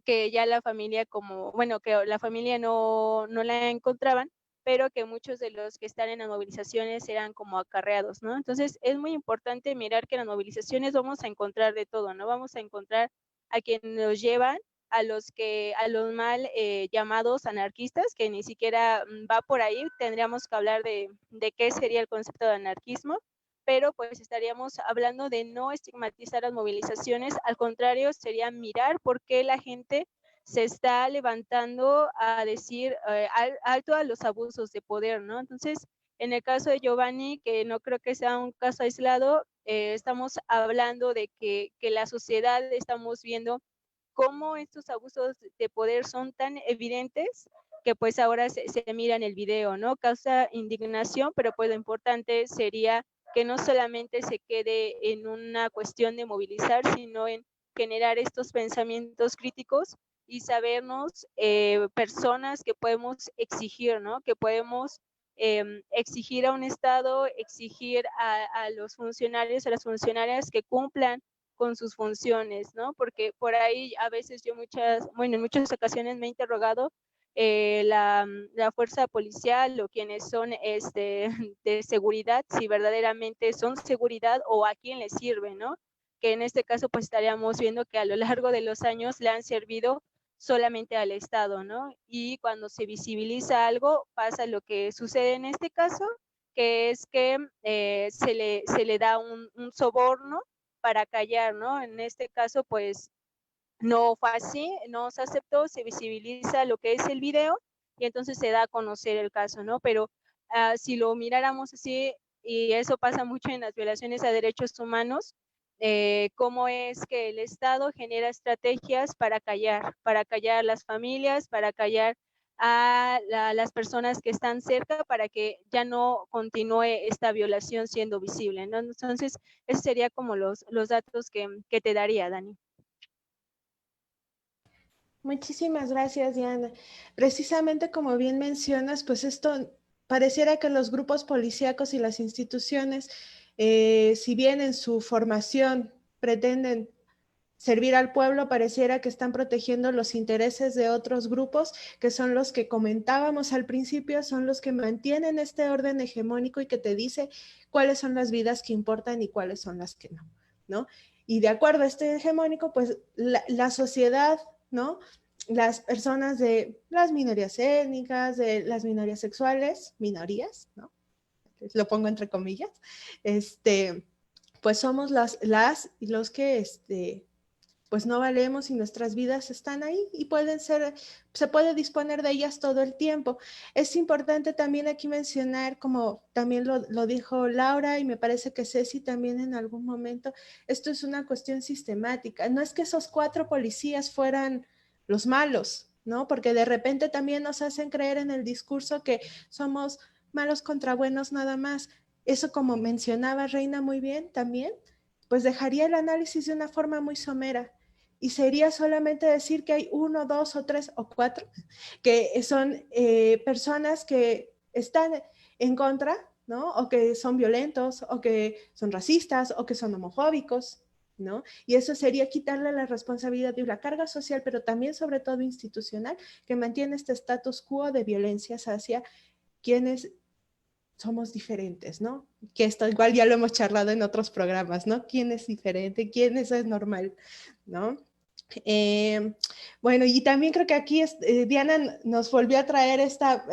que ya la familia que la familia no la encontraban, pero que muchos de los que están en las movilizaciones eran como acarreados, ¿no? Entonces es muy importante mirar que en las movilizaciones vamos a encontrar de todo, ¿no? Vamos a encontrar a quienes nos llevan, a los mal llamados anarquistas, que ni siquiera va por ahí, tendríamos que hablar de qué sería el concepto de anarquismo, pero pues estaríamos hablando de no estigmatizar las movilizaciones, al contrario, sería mirar por qué la gente se está levantando a decir alto a los abusos de poder, ¿no? Entonces, en el caso de Giovanni, que no creo que sea un caso aislado, estamos hablando de que la sociedad estamos viendo cómo estos abusos de poder son tan evidentes que pues ahora se mira en el video, ¿no? Causa indignación, pero pues lo importante sería que no solamente se quede en una cuestión de movilizar, sino en generar estos pensamientos críticos y sabernos personas que podemos exigir, ¿no? Que podemos exigir a un Estado, exigir a los funcionarios, a las funcionarias que cumplan con sus funciones, ¿no? Porque por ahí a veces yo en muchas ocasiones me he interrogado la fuerza policial o quienes son de seguridad, si verdaderamente son seguridad o a quién les sirve, ¿no? Que en este caso pues estaríamos viendo que a lo largo de los años le han servido solamente al Estado, ¿no? Y cuando se visibiliza algo, pasa lo que sucede en este caso, que es que se le da un soborno para callar, ¿no? En este caso, pues no fue así, no se aceptó, se visibiliza lo que es el video y entonces se da a conocer el caso, ¿no? Pero si lo miráramos así, y eso pasa mucho en las violaciones a derechos humanos, cómo es que el Estado genera estrategias para callar a las familias, para callar a las personas que están cerca para que ya no continúe esta violación siendo visible, ¿no? Entonces, esos serían como los datos que te daría, Dani. Muchísimas gracias, Diana. Precisamente como bien mencionas, pues esto pareciera que los grupos policíacos y las instituciones, si bien en su formación pretenden servir al pueblo, pareciera que están protegiendo los intereses de otros grupos, que son los que comentábamos al principio, son los que mantienen este orden hegemónico y que te dice cuáles son las vidas que importan y cuáles son las que no, ¿no? Y de acuerdo a este hegemónico, pues la sociedad, ¿no? Las personas de las minorías étnicas, de las minorías sexuales, minorías, ¿no? Lo pongo entre comillas, pues somos las y los que, pues no valemos y nuestras vidas están ahí y se puede disponer de ellas todo el tiempo. Es importante también aquí mencionar, como también lo dijo Laura y me parece que Ceci también en algún momento, esto es una cuestión sistemática. No es que esos 4 policías fueran los malos, ¿no? Porque de repente también nos hacen creer en el discurso que somos malos contra buenos nada más. Eso, como mencionaba Reina muy bien también, pues dejaría el análisis de una forma muy somera y sería solamente decir que hay 1, 2 o 3 o 4 que son personas que están en contra, ¿no? O que son violentos, o que son racistas, o que son homofóbicos, ¿no? Y eso sería quitarle la responsabilidad de la carga social, pero también sobre todo institucional, que mantiene este status quo de violencias hacia quienes somos diferentes, ¿no? Que esto igual ya lo hemos charlado en otros programas, ¿no? ¿Quién es diferente? ¿Quién es normal? ¿No? Bueno, y también creo que aquí Diana nos volvió a traer esta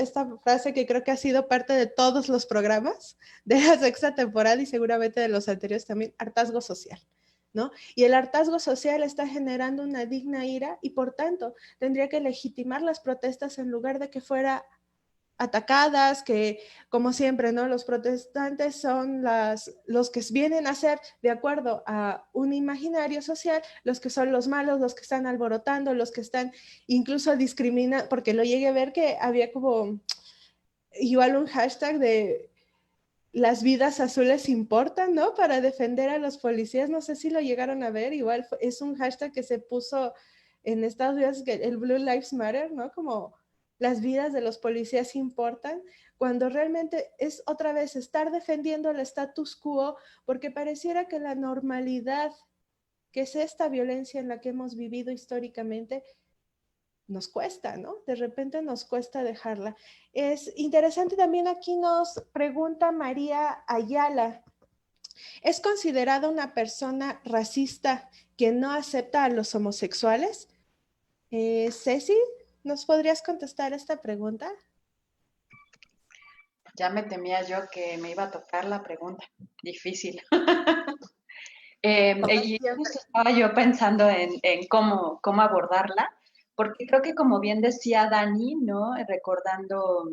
frase que creo que ha sido parte de todos los programas de la 6ª temporada y seguramente de los anteriores también, hartazgo social, ¿no? Y el hartazgo social está generando una digna ira y por tanto tendría que legitimar las protestas en lugar de que fuera atacadas, que como siempre, ¿no? Los protestantes son los que vienen a ser, de acuerdo a un imaginario social, los que son los malos, los que están alborotando, los que están incluso discriminando, porque lo llegué a ver que había como igual un hashtag de las vidas azules importan, ¿no? Para defender a los policías, no sé si lo llegaron a ver, igual es un hashtag que se puso en Estados Unidos, que el Blue Lives Matter, ¿no? Como las vidas de los policías importan, cuando realmente es otra vez estar defendiendo el status quo, porque pareciera que la normalidad, que es esta violencia en la que hemos vivido históricamente, nos cuesta, ¿no? De repente nos cuesta dejarla. Es interesante también, aquí nos pregunta María Ayala, ¿es considerada una persona racista que no acepta a los homosexuales? Ceci, ¿nos podrías contestar esta pregunta? Ya me temía yo que me iba a tocar la pregunta. Difícil. Y justo estaba yo pensando en cómo abordarla, porque creo que como bien decía Dani, ¿no? Recordando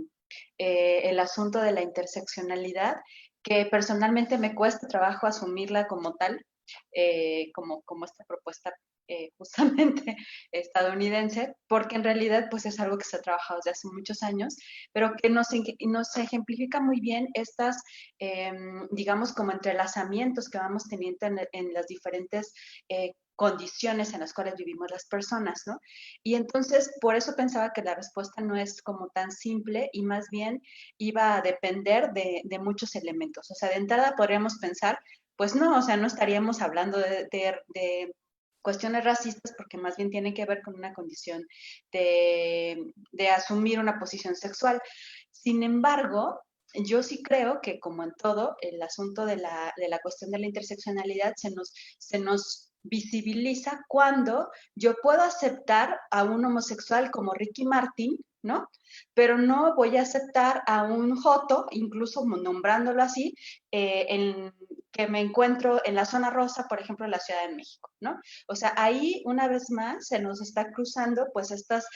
el asunto de la interseccionalidad, que personalmente me cuesta trabajo asumirla como tal, como esta propuesta justamente estadounidense, porque en realidad pues es algo que se ha trabajado desde hace muchos años, pero que nos ejemplifica muy bien estas, digamos, como entrelazamientos que vamos teniendo en las diferentes condiciones en las cuales vivimos las personas, ¿no? Y entonces, por eso pensaba que la respuesta no es como tan simple y más bien iba a depender de muchos elementos. O sea, de entrada podríamos pensar, pues no, o sea, no estaríamos hablando de cuestiones racistas porque más bien tienen que ver con una condición de asumir una posición sexual. Sin embargo, yo sí creo que como en todo, el asunto de la cuestión de la interseccionalidad se nos visibiliza cuando yo puedo aceptar a un homosexual como Ricky Martin, ¿no? Pero no voy a aceptar a un joto, incluso nombrándolo así, que me encuentro en la zona rosa, por ejemplo, en la Ciudad de México, ¿no? O sea, ahí una vez más se nos está cruzando pues estas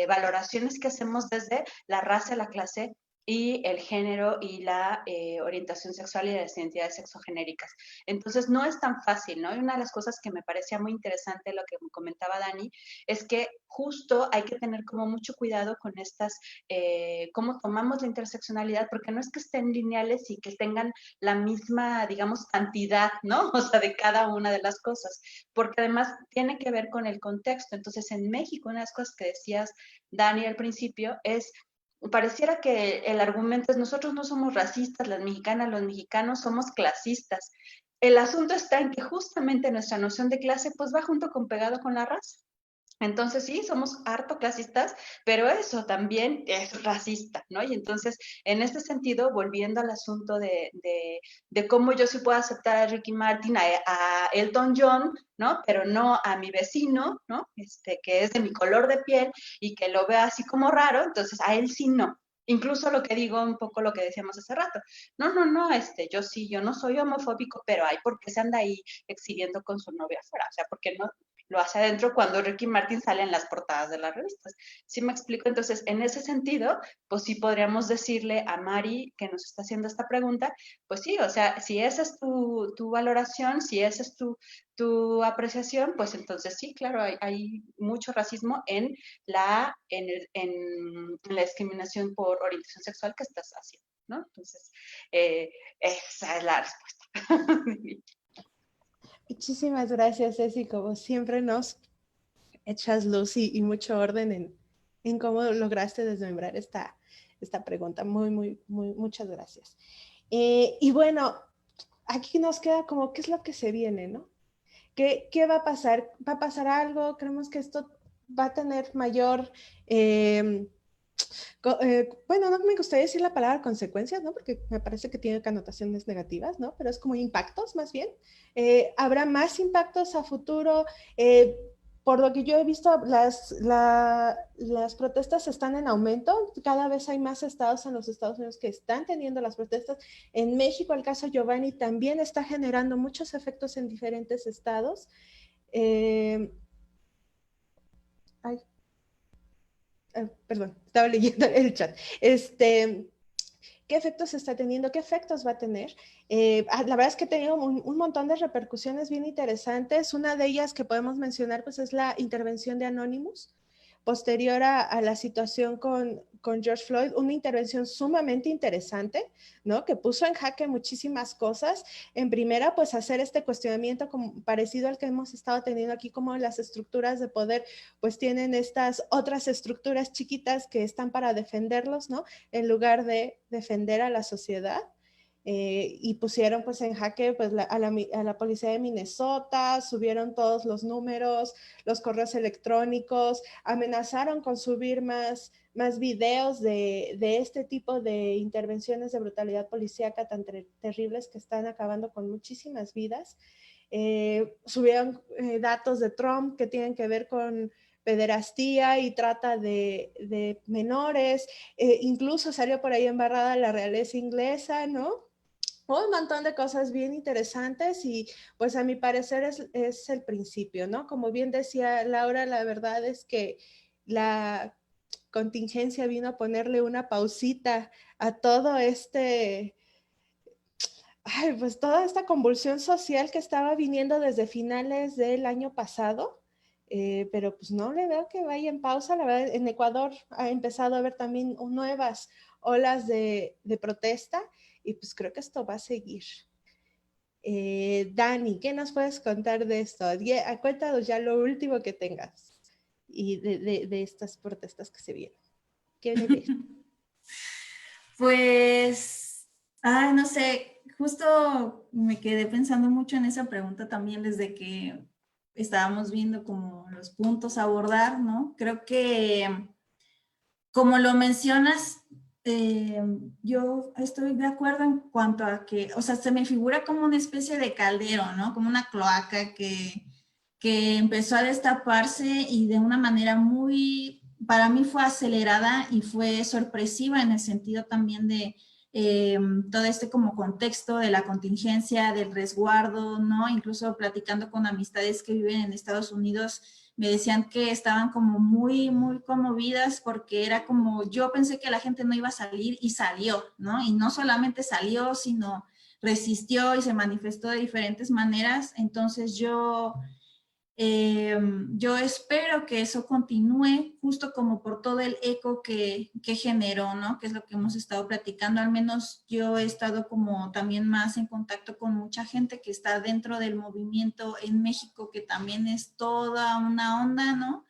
valoraciones que hacemos desde la raza, la clase y el género y la orientación sexual y las identidades sexogenéricas. Entonces, no es tan fácil, ¿no? Y una de las cosas que me parecía muy interesante, lo que me comentaba Dani, es que justo hay que tener como mucho cuidado con estas, cómo tomamos la interseccionalidad, porque no es que estén lineales y que tengan la misma, digamos, cantidad, ¿no? O sea, de cada una de las cosas, porque además tiene que ver con el contexto. Entonces, en México, una de las cosas que decías, Dani, al principio, es pareciera que el argumento es nosotros no somos racistas, las mexicanas, los mexicanos somos clasistas. El asunto está en que justamente nuestra noción de clase pues va junto con pegado con la raza. Entonces sí, somos harto clasistas, pero eso también es racista, ¿no? Y entonces, en este sentido, volviendo al asunto de cómo yo sí puedo aceptar a Ricky Martin, a Elton John, ¿no? Pero no a mi vecino, ¿no? Que es de mi color de piel y que lo vea así como raro, entonces a él sí no. Incluso lo que digo, un poco lo que decíamos hace rato. No, yo sí, yo no soy homofóbico, pero hay por qué se anda ahí exhibiendo con su novia afuera, o sea, porque no, lo hace adentro cuando Ricky Martin sale en las portadas de las revistas. ¿Sí me explico? Entonces, en ese sentido, pues sí podríamos decirle a Mari, que nos está haciendo esta pregunta, pues sí, o sea, si esa es tu valoración, si esa es tu apreciación, pues entonces sí, claro, hay mucho racismo en la discriminación por orientación sexual que estás haciendo, ¿no? Entonces, esa es la respuesta. Muchísimas gracias, Ceci. Como siempre nos echas luz y mucho orden en cómo lograste desmembrar esta pregunta. Muchas gracias. Y bueno, aquí nos queda como qué es lo que se viene, ¿no? ¿Qué va a pasar? ¿Va a pasar algo? ¿Creemos que esto va a tener mayor... bueno, no me gustaría decir la palabra consecuencias, ¿no? Porque me parece que tiene connotaciones negativas, ¿no? Pero es como impactos, más bien. ¿Habrá más impactos a futuro? Por lo que yo he visto, las protestas están en aumento. Cada vez hay más estados en los Estados Unidos que están teniendo las protestas. En México, el caso Giovanni también está generando muchos efectos en diferentes estados. Perdón, estaba leyendo el chat. ¿Qué efectos está teniendo? ¿Qué efectos va a tener? La verdad es que ha tenido un montón de repercusiones bien interesantes. Una de ellas que podemos mencionar pues, es la intervención de Anonymous, posterior a la situación con George Floyd, una intervención sumamente interesante, ¿no? Que puso en jaque muchísimas cosas. En primera, pues hacer este cuestionamiento como, parecido al que hemos estado teniendo aquí, como las estructuras de poder, pues tienen estas otras estructuras chiquitas que están para defenderlos, ¿no? En lugar de defender a la sociedad. y pusieron pues en jaque pues, a la policía de Minnesota, subieron todos los números, los correos electrónicos, amenazaron con subir más videos de este tipo de intervenciones de brutalidad policíaca tan terribles que están acabando con muchísimas vidas. Subieron datos de Trump que tienen que ver con pederastía y trata de menores, incluso salió por ahí embarrada la realeza inglesa, ¿no? Un montón de cosas bien interesantes y pues a mi parecer es el principio, ¿no? Como bien decía Laura, la verdad es que la contingencia vino a ponerle una pausita a todo pues toda esta convulsión social que estaba viniendo desde finales del año pasado, pero pues no le veo que vaya en pausa. La verdad, en Ecuador ha empezado a haber también nuevas olas de protesta y pues creo que esto va a seguir. Dani, ¿qué nos puedes contar de esto? Cuéntanos ya lo último que tengas y de estas protestas que se vienen. ¿Qué ves? Pues, no sé, justo me quedé pensando mucho en esa pregunta también desde que estábamos viendo como los puntos a abordar, ¿no? Creo que, como lo mencionas, yo estoy de acuerdo en cuanto a que, o sea, se me figura como una especie de caldero, ¿no? Como una cloaca que empezó a destaparse y de una manera muy, para mí fue acelerada y fue sorpresiva en el sentido también de todo este como contexto de la contingencia, del resguardo, ¿no? Incluso platicando con amistades que viven en Estados Unidos, me decían que estaban como muy, muy conmovidas porque era como, yo pensé que la gente no iba a salir y salió, ¿no? Y no solamente salió, sino resistió y se manifestó de diferentes maneras. Entonces yo espero que eso continúe justo como por todo el eco que generó, ¿no? Que es lo que hemos estado platicando. Al menos yo he estado como también más en contacto con mucha gente que está dentro del movimiento en México, que también es toda una onda, ¿no?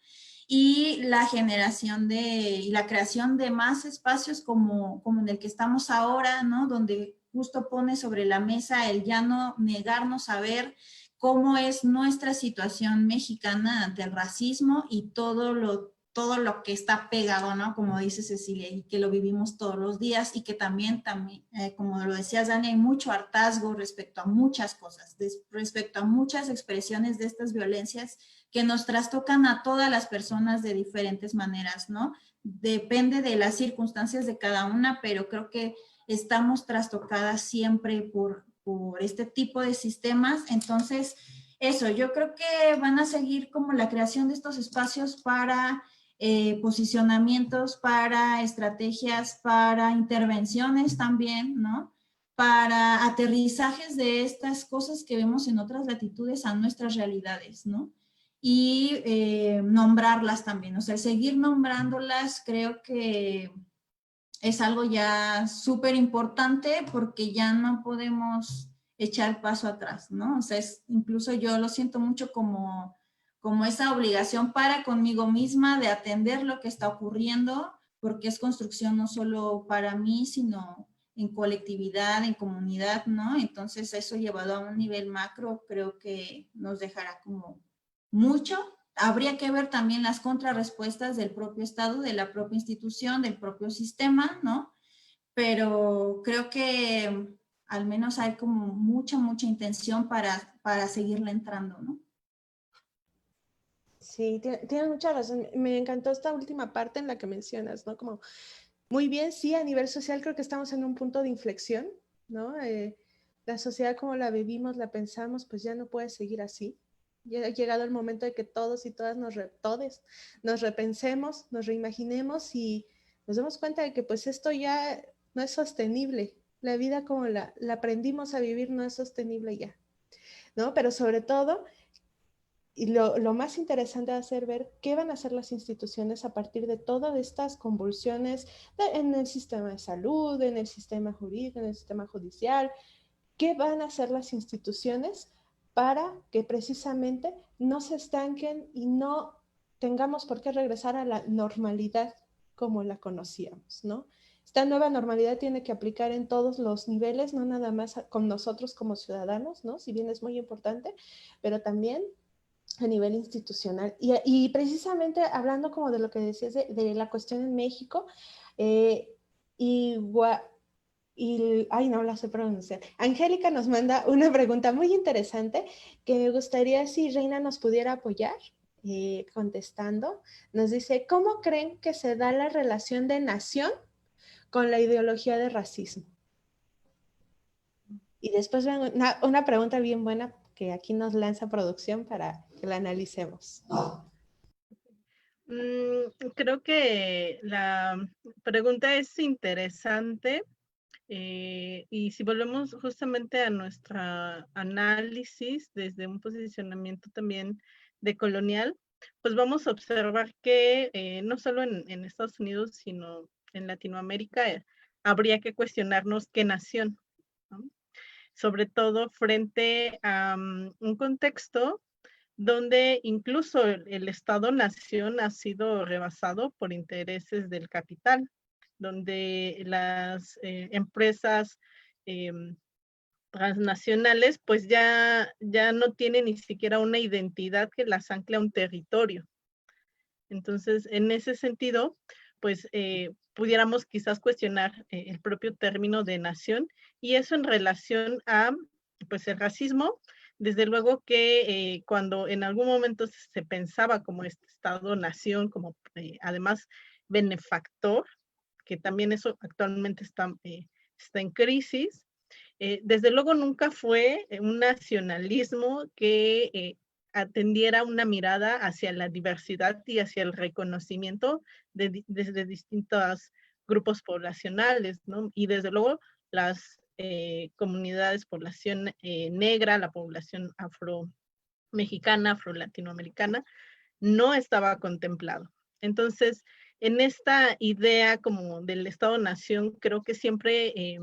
Y la generación y la creación de más espacios como en el que estamos ahora, ¿no? Donde justo pone sobre la mesa el ya no negarnos a ver cómo es nuestra situación mexicana ante el racismo y todo lo que está pegado, ¿no? Como dice Cecilia, y que lo vivimos todos los días y que también como lo decías, Dani, hay mucho hartazgo respecto a muchas cosas, respecto a muchas expresiones de estas violencias que nos trastocan a todas las personas de diferentes maneras, ¿no? Depende de las circunstancias de cada una, pero creo que estamos trastocadas siempre por este tipo de sistemas. Entonces, eso, yo creo que van a seguir como la creación de estos espacios para posicionamientos, para estrategias, para intervenciones también, ¿no? Para aterrizajes de estas cosas que vemos en otras latitudes a nuestras realidades, ¿no? Y nombrarlas también, o sea, seguir nombrándolas creo que es algo ya súper importante porque ya no podemos echar paso atrás, ¿no? O sea, incluso yo lo siento mucho como esa obligación para conmigo misma de atender lo que está ocurriendo, porque es construcción no solo para mí, sino en colectividad, en comunidad, ¿no? Entonces eso llevado a un nivel macro creo que nos dejará como mucho. Habría que ver también las contrarrespuestas del propio Estado, de la propia institución, del propio sistema, ¿no? Pero creo que al menos hay como mucha intención para seguirle entrando, ¿no? Sí, tienes mucha razón. Me encantó esta última parte en la que mencionas, ¿no? Como, muy bien, sí, a nivel social creo que estamos en un punto de inflexión, ¿no? La sociedad como la vivimos, la pensamos, pues ya no puede seguir así. Ya ha llegado el momento de que todos y todas todes nos repensemos, nos reimaginemos y nos demos cuenta de que pues esto ya no es sostenible. La vida como la aprendimos a vivir no es sostenible ya, ¿no? Pero sobre todo, y lo más interesante va a ser ver qué van a hacer las instituciones a partir de todas estas convulsiones en el sistema de salud, en el sistema jurídico, en el sistema judicial. ¿Qué van a hacer las instituciones para que precisamente no se estanquen y no tengamos por qué regresar a la normalidad como la conocíamos, ¿no? Esta nueva normalidad tiene que aplicar en todos los niveles, no nada más con nosotros como ciudadanos, ¿no? Si bien es muy importante, pero también a nivel institucional. Y precisamente hablando como de lo que decías de la cuestión en México, ay, no la sé pronunciar. Angélica nos manda una pregunta muy interesante que me gustaría si Reina nos pudiera apoyar contestando. Nos dice, ¿cómo creen que se da la relación de nación con la ideología de racismo? Y después una pregunta bien buena que aquí nos lanza producción para que la analicemos. Creo que la pregunta es interesante y si volvemos justamente a nuestro análisis desde un posicionamiento también decolonial, pues vamos a observar que no solo en Estados Unidos, sino en Latinoamérica, habría que cuestionarnos qué nación, ¿no? Sobre todo frente a un contexto donde incluso el Estado-nación ha sido rebasado por intereses del capital, donde las empresas transnacionales pues ya no tienen ni siquiera una identidad que las ancle a un territorio. Entonces, en ese sentido, pues pudiéramos quizás cuestionar el propio término de nación y eso en relación a pues el racismo. Desde luego que cuando en algún momento se pensaba como este Estado-nación, como además benefactor, que también eso actualmente está en crisis, desde luego nunca fue un nacionalismo que atendiera una mirada hacia la diversidad y hacia el reconocimiento desde distintos grupos poblacionales, ¿no? Y desde luego las comunidades, población negra, la población afro-mexicana, afro-latinoamericana, no estaba contemplado. Entonces, en esta idea como del Estado-Nación, creo que siempre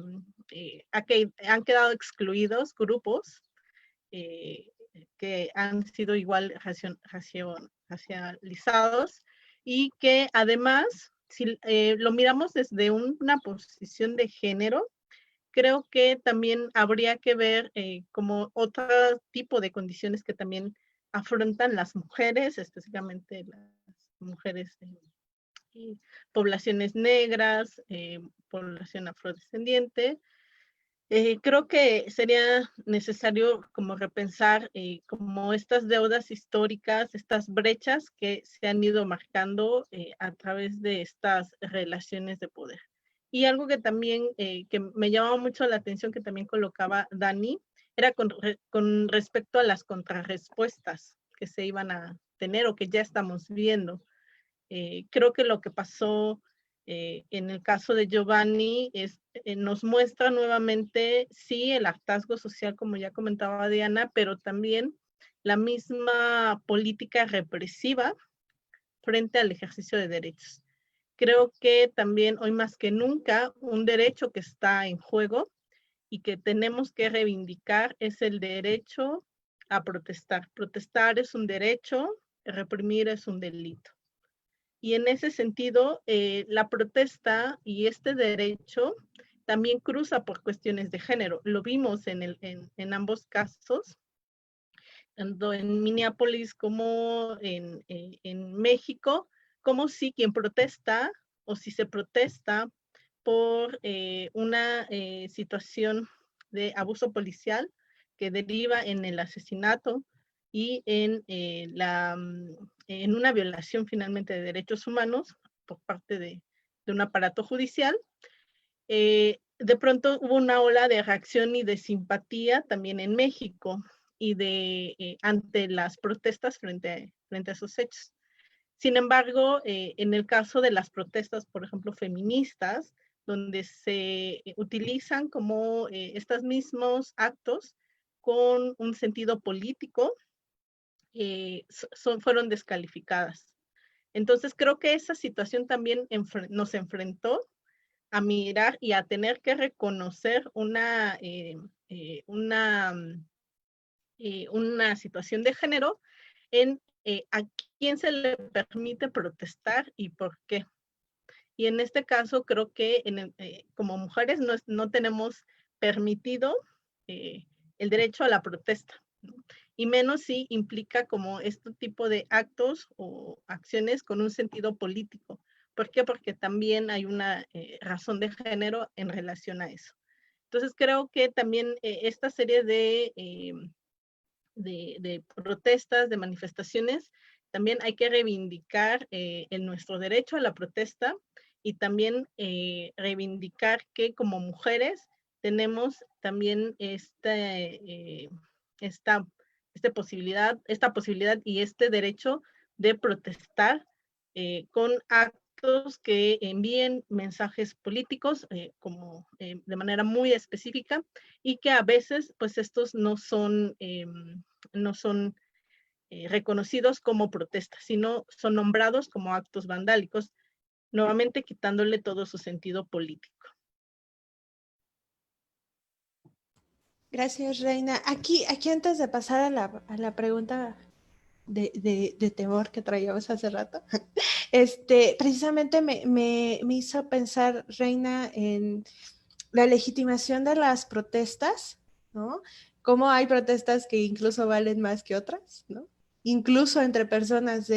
han quedado excluidos grupos que han sido igual racializados y que además, si lo miramos desde una posición de género, creo que también habría que ver como otro tipo de condiciones que también afrontan las mujeres, específicamente las mujeres poblaciones negras, población afrodescendiente. Creo que sería necesario como repensar como estas deudas históricas, estas brechas que se han ido marcando a través de estas relaciones de poder. Y algo que también que me llamaba mucho la atención, que también colocaba Dani, era con respecto a las contrarrespuestas que se iban a tener o que ya estamos viendo. Creo que lo que pasó en el caso de Giovanni nos muestra nuevamente, sí, el hartazgo social, como ya comentaba Diana, pero también la misma política represiva frente al ejercicio de derechos. Creo que también hoy más que nunca un derecho que está en juego y que tenemos que reivindicar es el derecho a protestar. Protestar es un derecho, reprimir es un delito. Y en ese sentido, la protesta y este derecho también cruza por cuestiones de género. Lo vimos en ambos casos, tanto en Minneapolis como en México, como si quien protesta o si se protesta por una situación de abuso policial que deriva en el asesinato y en una violación finalmente de derechos humanos por parte de un aparato judicial. De pronto hubo una ola de reacción y de simpatía también en México y ante las protestas frente a esos hechos. Sin embargo, en el caso de las protestas, por ejemplo, feministas, donde se utilizan como estos mismos actos con un sentido político, fueron descalificadas. Entonces, creo que esa situación también nos enfrentó a mirar y a tener que reconocer una situación de género en a quién se le permite protestar y por qué. Y en este caso creo que como mujeres no tenemos permitido el derecho a la protesta, ¿no? Y menos si implica como este tipo de actos o acciones con un sentido político. ¿Por qué? Porque también hay una razón de género en relación a eso. Entonces creo que también esta serie de protestas, de manifestaciones, también hay que reivindicar en nuestro derecho a la protesta y también reivindicar que como mujeres tenemos también esta posibilidad y este derecho de protestar con actos que envíen mensajes políticos de manera muy específica y que a veces pues estos no son reconocidos como protestas, sino son nombrados como actos vandálicos, nuevamente quitándole todo su sentido político. Gracias, Reina. Aquí antes de pasar a la pregunta de temor que traíamos hace rato, precisamente me hizo pensar, Reina, en la legitimación de las protestas, ¿no? Cómo hay protestas que incluso valen más que otras, ¿no? Incluso entre personas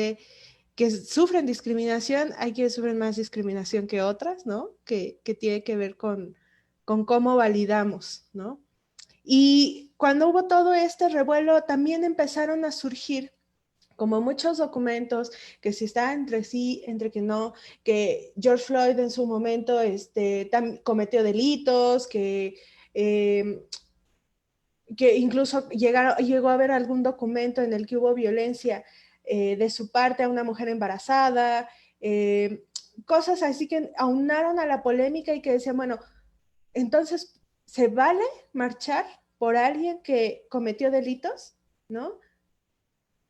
que sufren discriminación, hay quienes sufren más discriminación que otras, ¿no? Que tiene que ver con cómo validamos, ¿no? Y cuando hubo todo este revuelo, también empezaron a surgir como muchos documentos que si está entre sí, entre que no, que George Floyd en su momento cometió delitos, que incluso llegó a haber algún documento en el que hubo violencia de su parte a una mujer embarazada, cosas así que aunaron a la polémica y que decían, bueno, entonces, ¿se vale marchar por alguien que cometió delitos? ¿No?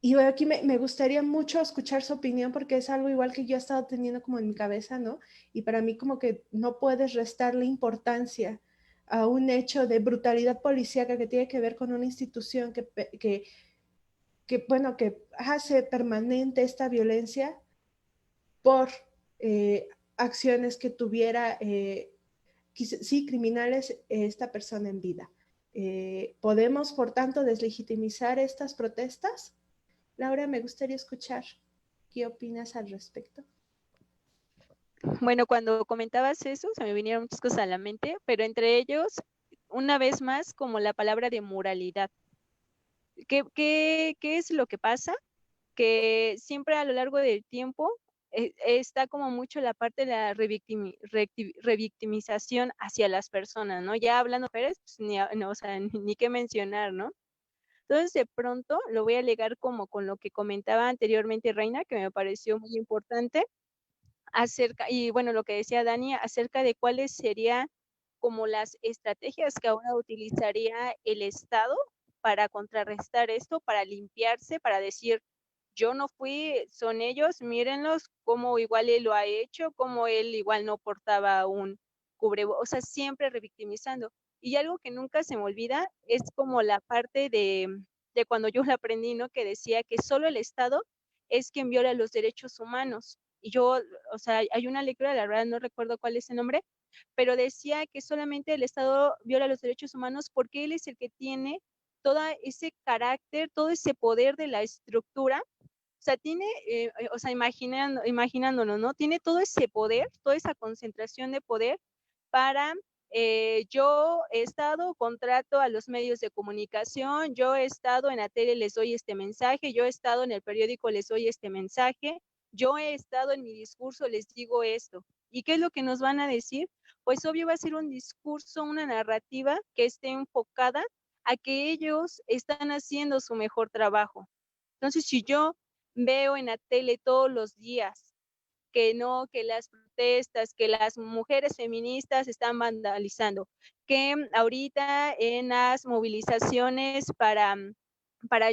Y aquí me gustaría mucho escuchar su opinión porque es algo igual que yo he estado teniendo como en mi cabeza, ¿no? Y para mí como que no puedes restarle importancia a un hecho de brutalidad policíaca que tiene que ver con una institución que hace permanente esta violencia por acciones que tuviera, sí, criminales, esta persona en vida. ¿Podemos, por tanto, deslegitimizar estas protestas? Laura, me gustaría escuchar qué opinas al respecto. Bueno, cuando comentabas eso, se me vinieron muchas cosas a la mente, pero entre ellos, una vez más, como la palabra de moralidad. ¿Qué es lo que pasa? Que siempre a lo largo del tiempo está como mucho la parte de la revictimización hacia las personas, ¿no? Ya hablando de mujeres, pues, o sea, ni qué mencionar, ¿no? Entonces, de pronto, lo voy a ligar como con lo que comentaba anteriormente Reina, que me pareció muy importante, y bueno, lo que decía Dani, acerca de cuáles serían como las estrategias que ahora utilizaría el Estado para contrarrestar esto, para limpiarse, para decir, yo no fui, son ellos, mírenlos, cómo igual él lo ha hecho, cómo él igual no portaba un cubrebocas, o sea, siempre revictimizando. Y algo que nunca se me olvida es como la parte de cuando yo la aprendí, ¿no? Que decía que solo el Estado es quien viola los derechos humanos. Y yo, o sea, hay una lectura, la verdad no recuerdo cuál es el nombre, pero decía que solamente el Estado viola los derechos humanos porque él es el que tiene todo ese carácter, todo ese poder de la estructura. O sea, tiene, o sea, imaginándolo, ¿no? Tiene todo ese poder, toda esa concentración de poder para, yo he estado, contrato a los medios de comunicación, yo he estado en la tele, les doy este mensaje, yo he estado en el periódico, les doy este mensaje, yo he estado en mi discurso, les digo esto. ¿Y qué es lo que nos van a decir? Pues obvio va a ser un discurso, una narrativa que esté enfocada a que ellos están haciendo su mejor trabajo. Entonces, si yo veo en la tele todos los días que no, que las protestas, que las mujeres feministas están vandalizando, que ahorita en las movilizaciones para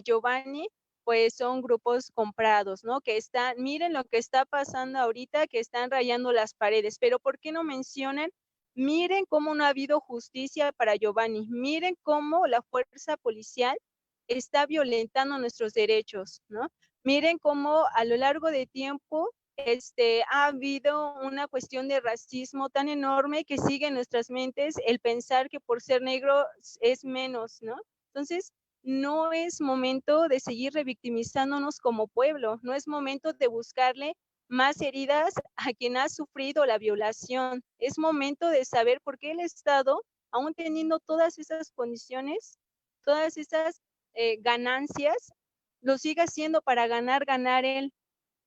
Giovanni, pues son grupos comprados, ¿no? Que están, miren lo que está pasando ahorita, que están rayando las paredes, pero ¿por qué no mencionan? Miren cómo no ha habido justicia para Giovanni, miren cómo la fuerza policial está violentando nuestros derechos, ¿no? Miren cómo a lo largo de tiempo ha habido una cuestión de racismo tan enorme que sigue en nuestras mentes el pensar que por ser negro es menos, ¿no? Entonces, no es momento de seguir revictimizándonos como pueblo, no es momento de buscarle más heridas a quien ha sufrido la violación. Es momento de saber por qué el Estado, aún teniendo todas esas condiciones, todas esas ganancias, lo sigue haciendo para ganar él.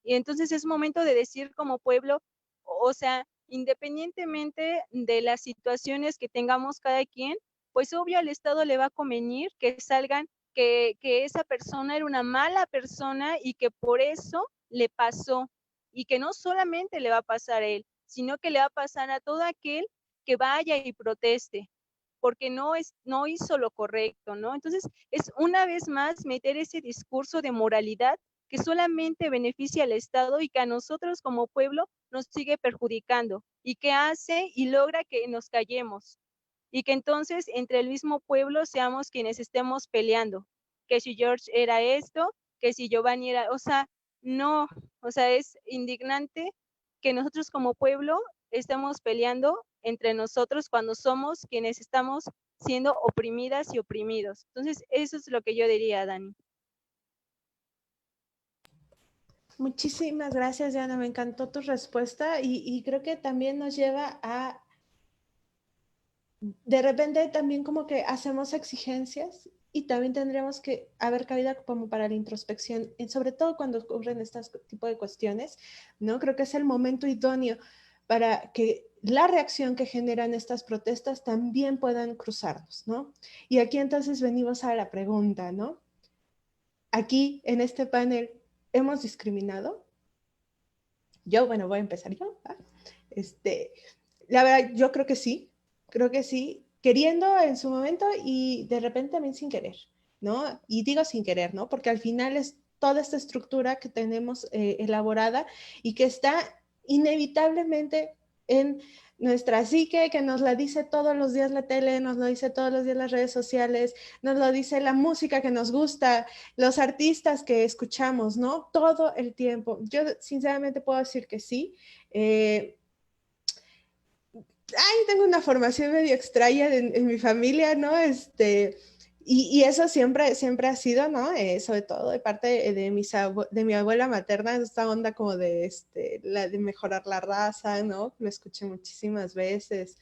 Y entonces es momento de decir como pueblo, o sea, independientemente de las situaciones que tengamos cada quien, pues obvio al Estado le va a convenir que salgan, que esa persona era una mala persona y que por eso le pasó, y que no solamente le va a pasar a él, sino que le va a pasar a todo aquel que vaya y proteste, porque no hizo lo correcto, ¿no? Entonces es una vez más meter ese discurso de moralidad que solamente beneficia al Estado y que a nosotros como pueblo nos sigue perjudicando, y que hace y logra que nos callemos, y que entonces entre el mismo pueblo seamos quienes estemos peleando, que si George era esto, que si Giovanni era, o sea, no, o sea, es indignante que nosotros como pueblo estemos peleando entre nosotros cuando somos quienes estamos siendo oprimidas y oprimidos. Entonces, eso es lo que yo diría, Dani. Muchísimas gracias, Diana. Me encantó tu respuesta y creo que también nos lleva a, de repente también como que hacemos exigencias y también tendríamos que haber cabida como para la introspección, sobre todo cuando ocurren este tipo de cuestiones, ¿no? Creo que es el momento idóneo para que la reacción que generan estas protestas también puedan cruzarnos, ¿no? Y aquí entonces venimos a la pregunta, ¿no? Aquí en este panel, ¿hemos discriminado? Yo, bueno, voy a empezar yo. La verdad, yo creo que sí, queriendo en su momento y de repente también sin querer, ¿no? Y digo sin querer, ¿no? Porque al final es toda esta estructura que tenemos elaborada y que está inevitablemente en nuestra psique, que nos la dice todos los días la tele, nos lo dice todos los días las redes sociales, nos lo dice la música que nos gusta, los artistas que escuchamos, ¿no? Todo el tiempo. Yo sinceramente puedo decir que sí. Tengo una formación medio extraña en mi familia, ¿no? Y eso siempre, siempre ha sido, ¿no? Sobre todo de parte de mi abuela materna, esta onda como de mejorar la raza, ¿no? Lo escuché muchísimas veces.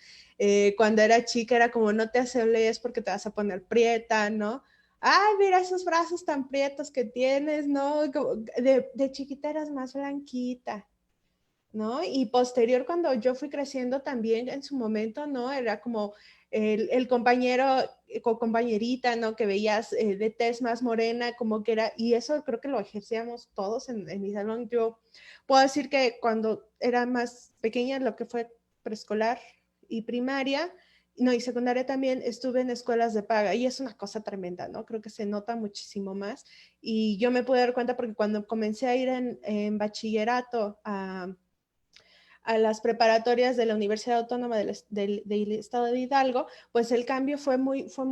Cuando era chica era como, no te asolees porque te vas a poner prieta, ¿no? Ay, mira esos brazos tan prietos que tienes, ¿no? Como de chiquita eras más blanquita, ¿no? Y posterior, cuando yo fui creciendo también en su momento, ¿no? Era como el compañero o compañerita, ¿no? Que veías de tez más morena, como que era, y eso creo que lo ejercíamos todos en mi salón. Yo puedo decir que cuando era más pequeña, lo que fue preescolar y primaria, no, y secundaria también, estuve en escuelas de paga y es una cosa tremenda, ¿no? Creo que se nota muchísimo más y yo me pude dar cuenta porque cuando comencé a ir en bachillerato a las preparatorias de la Universidad Autónoma del Estado de Hidalgo, pues el cambio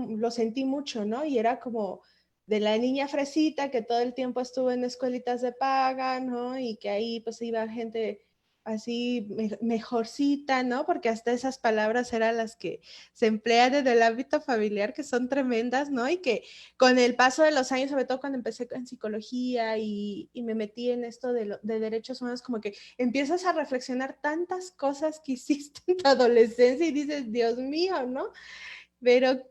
lo sentí mucho, ¿no? Y era como de la niña fresita que todo el tiempo estuvo en escuelitas de paga, ¿no? Y que ahí pues iba gente así mejorcita, ¿no? Porque hasta esas palabras eran las que se emplean en el ámbito familiar, que son tremendas, ¿no? Y que con el paso de los años, sobre todo cuando empecé en psicología y me metí en esto de derechos humanos, como que empiezas a reflexionar tantas cosas que hiciste en tu adolescencia y dices, Dios mío, ¿no? Pero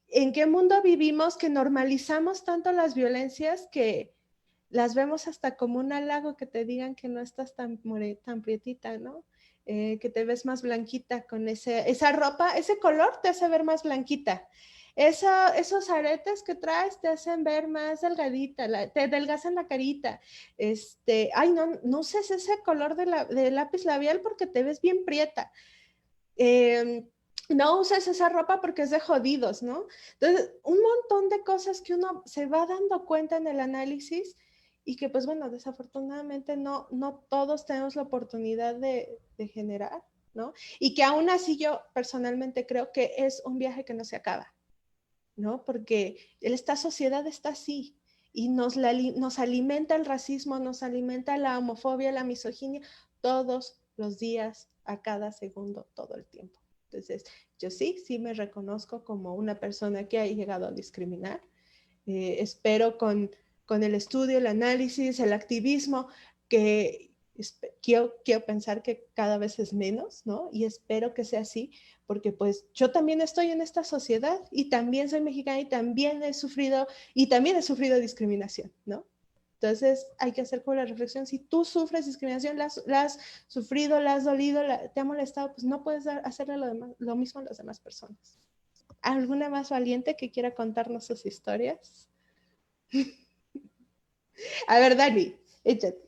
¿en qué mundo vivimos que normalizamos tanto las violencias que las vemos hasta como un halago que te digan que no estás tan prietita, ¿no? Que te ves más blanquita con esa ropa, ese color te hace ver más blanquita. Esos aretes que traes te hacen ver más delgadita, te adelgazan la carita. No uses ese color de lápiz labial porque te ves bien prieta. No uses esa ropa porque es de jodidos, ¿no? Entonces, un montón de cosas que uno se va dando cuenta en el análisis y que, pues bueno, desafortunadamente no todos tenemos la oportunidad de generar, ¿no? Y que aún así yo personalmente creo que es un viaje que no se acaba, ¿no? Porque esta sociedad está así y nos alimenta el racismo, nos alimenta la homofobia, la misoginia, todos los días, a cada segundo, todo el tiempo. Entonces, yo sí me reconozco como una persona que ha llegado a discriminar. Espero con el estudio, el análisis, el activismo, que quiero pensar que cada vez es menos, ¿no? Y espero que sea así, porque pues yo también estoy en esta sociedad y también soy mexicana y también he sufrido discriminación, ¿no? Entonces hay que hacer como la reflexión, si tú sufres discriminación, la has sufrido, la has dolido, te ha molestado, pues no puedes hacerle lo mismo a las demás personas. ¿Alguna más valiente que quiera contarnos sus historias? A ver, Dani, échate.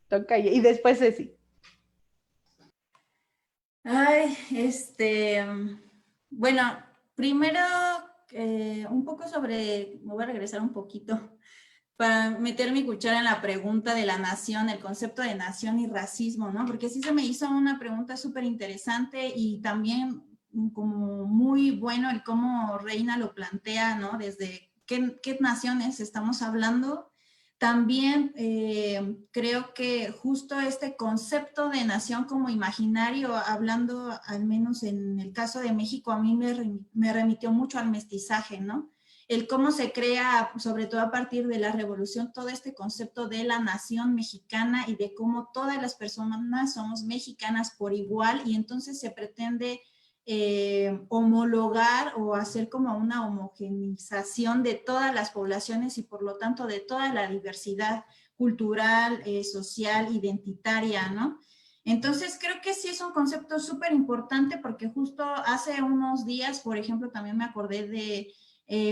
Toca y después Ceci. Ay, bueno, primero un poco me voy a regresar un poquito para meter mi cuchara en la pregunta de la nación, el concepto de nación y racismo, ¿no? Porque sí se me hizo una pregunta súper interesante y también como muy bueno el cómo Reina lo plantea, ¿no? Desde qué naciones estamos hablando. También creo que justo este concepto de nación como imaginario, hablando al menos en el caso de México, a mí me remitió mucho al mestizaje, ¿no? El cómo se crea, sobre todo a partir de la revolución, todo este concepto de la nación mexicana y de cómo todas las personas somos mexicanas por igual, y entonces se pretende homologar o hacer como una homogenización de todas las poblaciones y por lo tanto de toda la diversidad cultural, social, identitaria, ¿no? Entonces creo que sí es un concepto súper importante porque justo hace unos días, por ejemplo, también me acordé de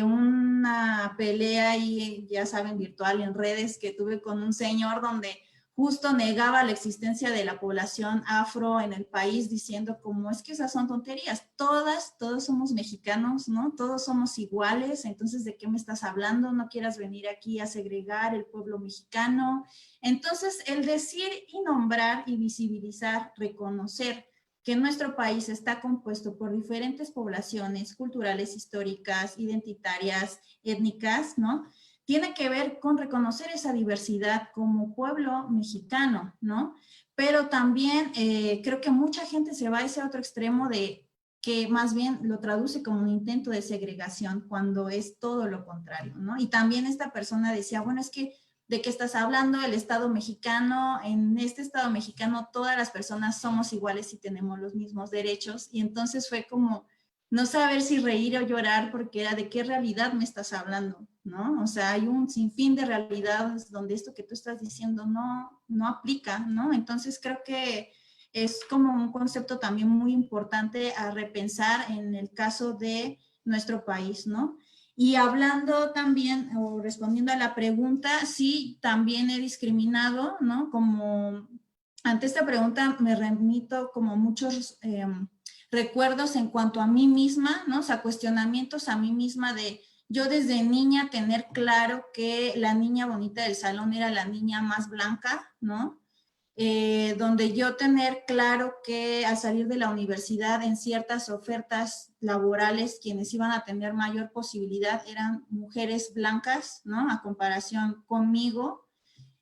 una pelea ahí, ya saben, virtual en redes que tuve con un señor donde justo negaba la existencia de la población afro en el país diciendo como es que esas son tonterías, todos somos mexicanos, ¿no? Todos somos iguales, entonces ¿de qué me estás hablando? No quieras venir aquí a segregar el pueblo mexicano. Entonces el decir y nombrar y visibilizar, reconocer que nuestro país está compuesto por diferentes poblaciones culturales, históricas, identitarias, étnicas, ¿no? Tiene que ver con reconocer esa diversidad como pueblo mexicano, ¿no? Pero también creo que mucha gente se va a ese otro extremo de que más bien lo traduce como un intento de segregación cuando es todo lo contrario, ¿no? Y también esta persona decía, bueno, es que ¿de qué estás hablando? El Estado mexicano, en este Estado mexicano todas las personas somos iguales y tenemos los mismos derechos, y entonces fue como no saber si reír o llorar porque era de qué realidad me estás hablando, ¿no? O sea, hay un sinfín de realidades donde esto que tú estás diciendo no aplica, ¿no? Entonces creo que es como un concepto también muy importante a repensar en el caso de nuestro país, ¿no? Y hablando también, o respondiendo a la pregunta, sí, también he discriminado, ¿no? Como ante esta pregunta me remito como muchos recuerdos en cuanto a mí misma, ¿no? O sea, cuestionamientos a mí misma de yo desde niña tener claro que la niña bonita del salón era la niña más blanca, ¿no? Donde yo tener claro que al salir de la universidad en ciertas ofertas laborales quienes iban a tener mayor posibilidad eran mujeres blancas, ¿no? A comparación conmigo.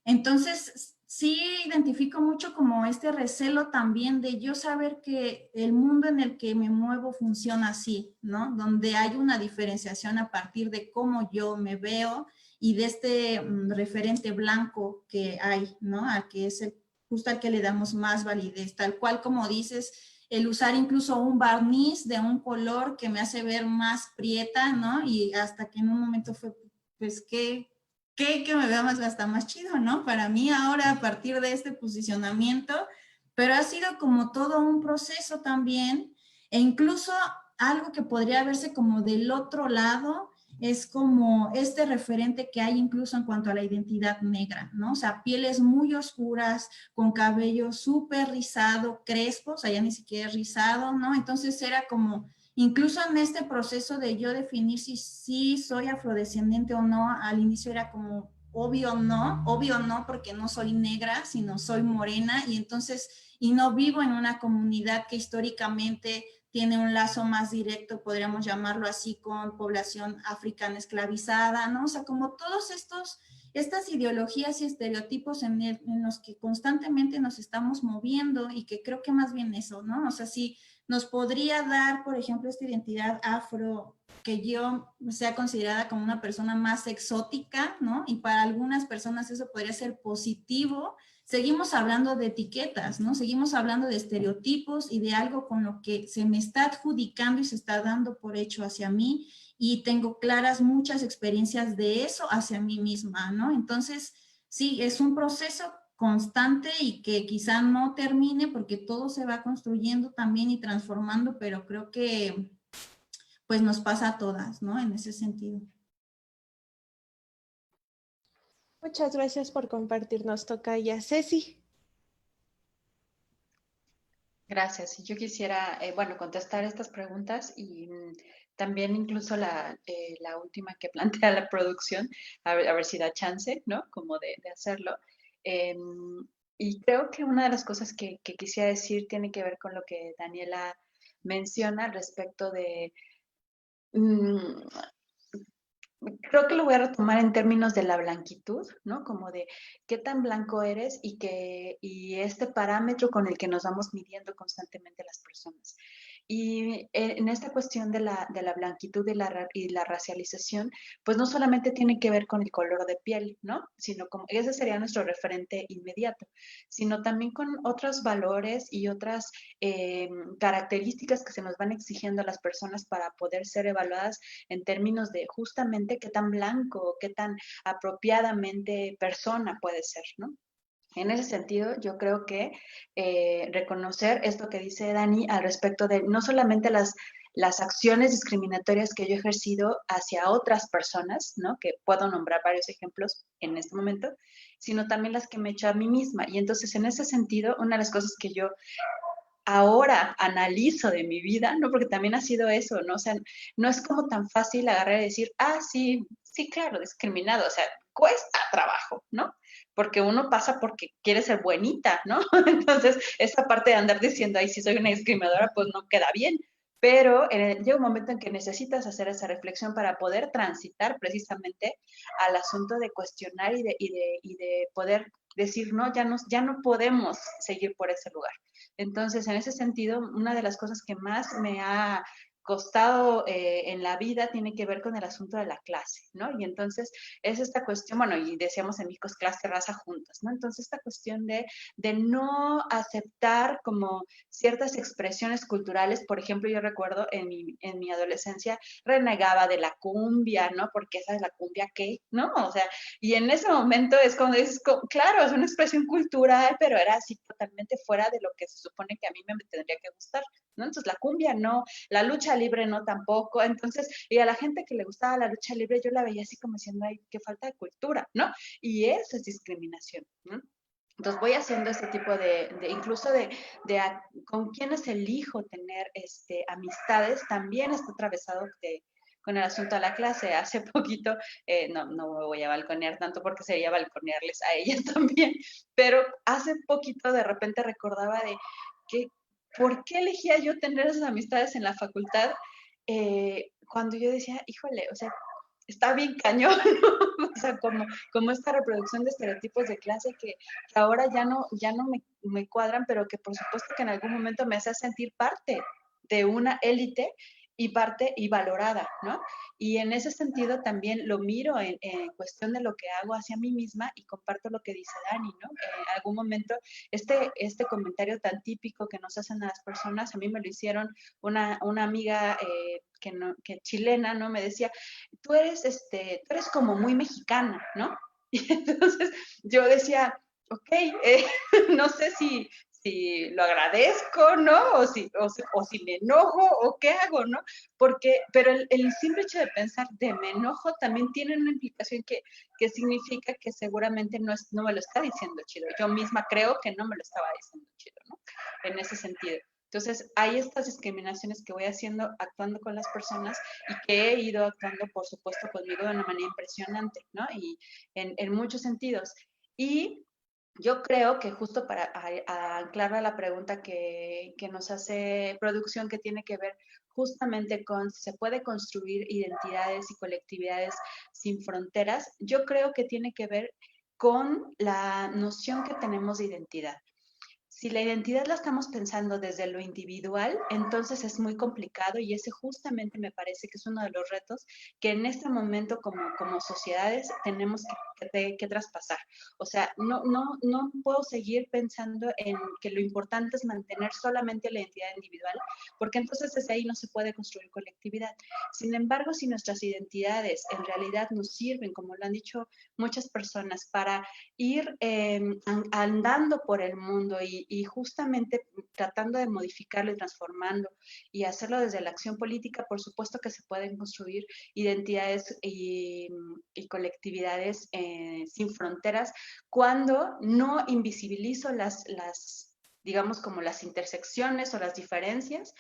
Entonces, sí identifico mucho como este recelo también de yo saber que el mundo en el que me muevo funciona así, ¿no? Donde hay una diferenciación a partir de cómo yo me veo y de este referente blanco que hay, ¿no? Al que es justo al que le damos más validez, tal cual como dices, el usar incluso un barniz de un color que me hace ver más prieta, ¿no? Y hasta que en un momento fue, pues, que me vea hasta más chido, ¿no? Para mí ahora a partir de este posicionamiento, pero ha sido como todo un proceso también, e incluso algo que podría verse como del otro lado, es como este referente que hay incluso en cuanto a la identidad negra, ¿no? O sea, pieles muy oscuras, con cabello súper rizado, crespo, o sea, ya ni siquiera rizado, ¿no? Entonces era como, incluso en este proceso de yo definir si soy afrodescendiente o no, al inicio era como obvio no, porque no soy negra, sino soy morena, y entonces, y no vivo en una comunidad que históricamente tiene un lazo más directo, podríamos llamarlo así, con población africana esclavizada, ¿no? O sea, como todos estas ideologías y estereotipos en los que constantemente nos estamos moviendo, y que creo que más bien eso, ¿no? O sea, si nos podría dar, por ejemplo, esta identidad afro, que yo sea considerada como una persona más exótica, ¿no? Y para algunas personas eso podría ser positivo. Seguimos hablando de etiquetas, ¿no? Seguimos hablando de estereotipos y de algo con lo que se me está adjudicando y se está dando por hecho hacia mí, y tengo claras muchas experiencias de eso hacia mí misma, ¿no? Entonces, sí, es un proceso constante y que quizá no termine, porque todo se va construyendo también y transformando, pero creo que pues nos pasa a todas, ¿no? En ese sentido. Muchas gracias por compartirnos, tocaya. Ceci. Gracias. Y yo quisiera, bueno, contestar estas preguntas y también incluso la última que plantea la producción, a ver si da chance, ¿no? Como de hacerlo. Y creo que una de las cosas que quisiera decir tiene que ver con lo que Daniela menciona respecto de creo que lo voy a retomar en términos de la blanquitud, ¿no? Como de qué tan blanco eres y este parámetro con el que nos vamos midiendo constantemente las personas. Y en esta cuestión de la blanquitud y la racialización, pues no solamente tiene que ver con el color de piel, ¿no? Sino como, ese sería nuestro referente inmediato, sino también con otros valores y otras características que se nos van exigiendo a las personas para poder ser evaluadas en términos de justamente qué tan blanco, qué tan apropiadamente persona puede ser, ¿no? En ese sentido, yo creo que reconocer esto que dice Dani al respecto de no solamente las acciones discriminatorias que yo he ejercido hacia otras personas, ¿no? Que puedo nombrar varios ejemplos en este momento, sino también las que me he hecho a mí misma. Y entonces, en ese sentido, una de las cosas que yo ahora analizo de mi vida, ¿no? Porque también ha sido eso, ¿no? O sea, no es como tan fácil agarrar y decir, ah, sí, sí, claro, discriminado, o sea, cuesta trabajo, ¿no? Porque uno pasa porque quiere ser buenita, ¿no? Entonces, esa parte de andar diciendo, ay, sí soy una discriminadora, pues no queda bien. Pero llega un momento en que necesitas hacer esa reflexión para poder transitar precisamente al asunto de cuestionar y de poder decir, no, ya no podemos seguir por ese lugar. Entonces, en ese sentido, una de las cosas que más me ha costado en la vida tiene que ver con el asunto de la clase, ¿no? Y entonces es esta cuestión, bueno, y decíamos en México es clase, raza juntas, ¿no? Entonces esta cuestión de no aceptar como ciertas expresiones culturales, por ejemplo, yo recuerdo en mi adolescencia renegaba de la cumbia, ¿no? Porque esa es la cumbia que, ¿no? O sea, y en ese momento es cuando dices, claro, es una expresión cultural, pero era así totalmente fuera de lo que se supone que a mí me tendría que gustar, ¿no? Entonces la cumbia no, la lucha libre no tampoco, entonces, y a la gente que le gustaba la lucha libre yo la veía así como diciendo, ay, qué falta de cultura, ¿no? Y eso es discriminación, ¿no? Entonces voy haciendo este tipo incluso con quienes elijo tener amistades, también está atravesado con el asunto de la clase. Hace poquito, no me voy a balconear tanto porque sería balconearles a ellas también, pero hace poquito de repente recordaba de que, ¿por qué elegía yo tener esas amistades en la facultad? Cuando yo decía, híjole, o sea, está bien cañón, ¿no? O sea, como esta reproducción de estereotipos de clase que ahora ya no me cuadran, pero que por supuesto que en algún momento me hace sentir parte de una élite y parte y valorada, ¿no? Y en ese sentido también lo miro en cuestión de lo que hago hacia mí misma y comparto lo que dice Dani, ¿no? En algún momento este comentario tan típico que nos hacen a las personas, a mí me lo hicieron una amiga que chilena, ¿no? Me decía, tú eres como muy mexicana, ¿no? Y entonces yo decía, ok, no sé si lo agradezco, ¿no? O si me enojo, o qué hago, ¿no? Pero el simple hecho de pensar de me enojo también tiene una implicación que significa que seguramente no me lo está diciendo chido. Yo misma creo que no me lo estaba diciendo chido, ¿no? En ese sentido. Entonces, hay estas discriminaciones que voy haciendo, actuando con las personas y que he ido actuando, por supuesto, conmigo de una manera impresionante, ¿no? Y en muchos sentidos. Y Yo creo que justo para anclar a la pregunta que nos hace producción, que tiene que ver justamente con si se puede construir identidades y colectividades sin fronteras, yo creo que tiene que ver con la noción que tenemos de identidad. Si la identidad la estamos pensando desde lo individual, entonces es muy complicado y ese justamente me parece que es uno de los retos que en este momento como sociedades tenemos que traspasar. O sea, no puedo seguir pensando en que lo importante es mantener solamente la identidad individual, porque entonces desde ahí no se puede construir colectividad. Sin embargo, si nuestras identidades en realidad nos sirven, como lo han dicho muchas personas, para ir andando por el mundo y justamente tratando de modificarlo y transformando y hacerlo desde la acción política, por supuesto que se pueden construir identidades y colectividades sin fronteras cuando no invisibilizo digamos, como las intersecciones o las diferencias,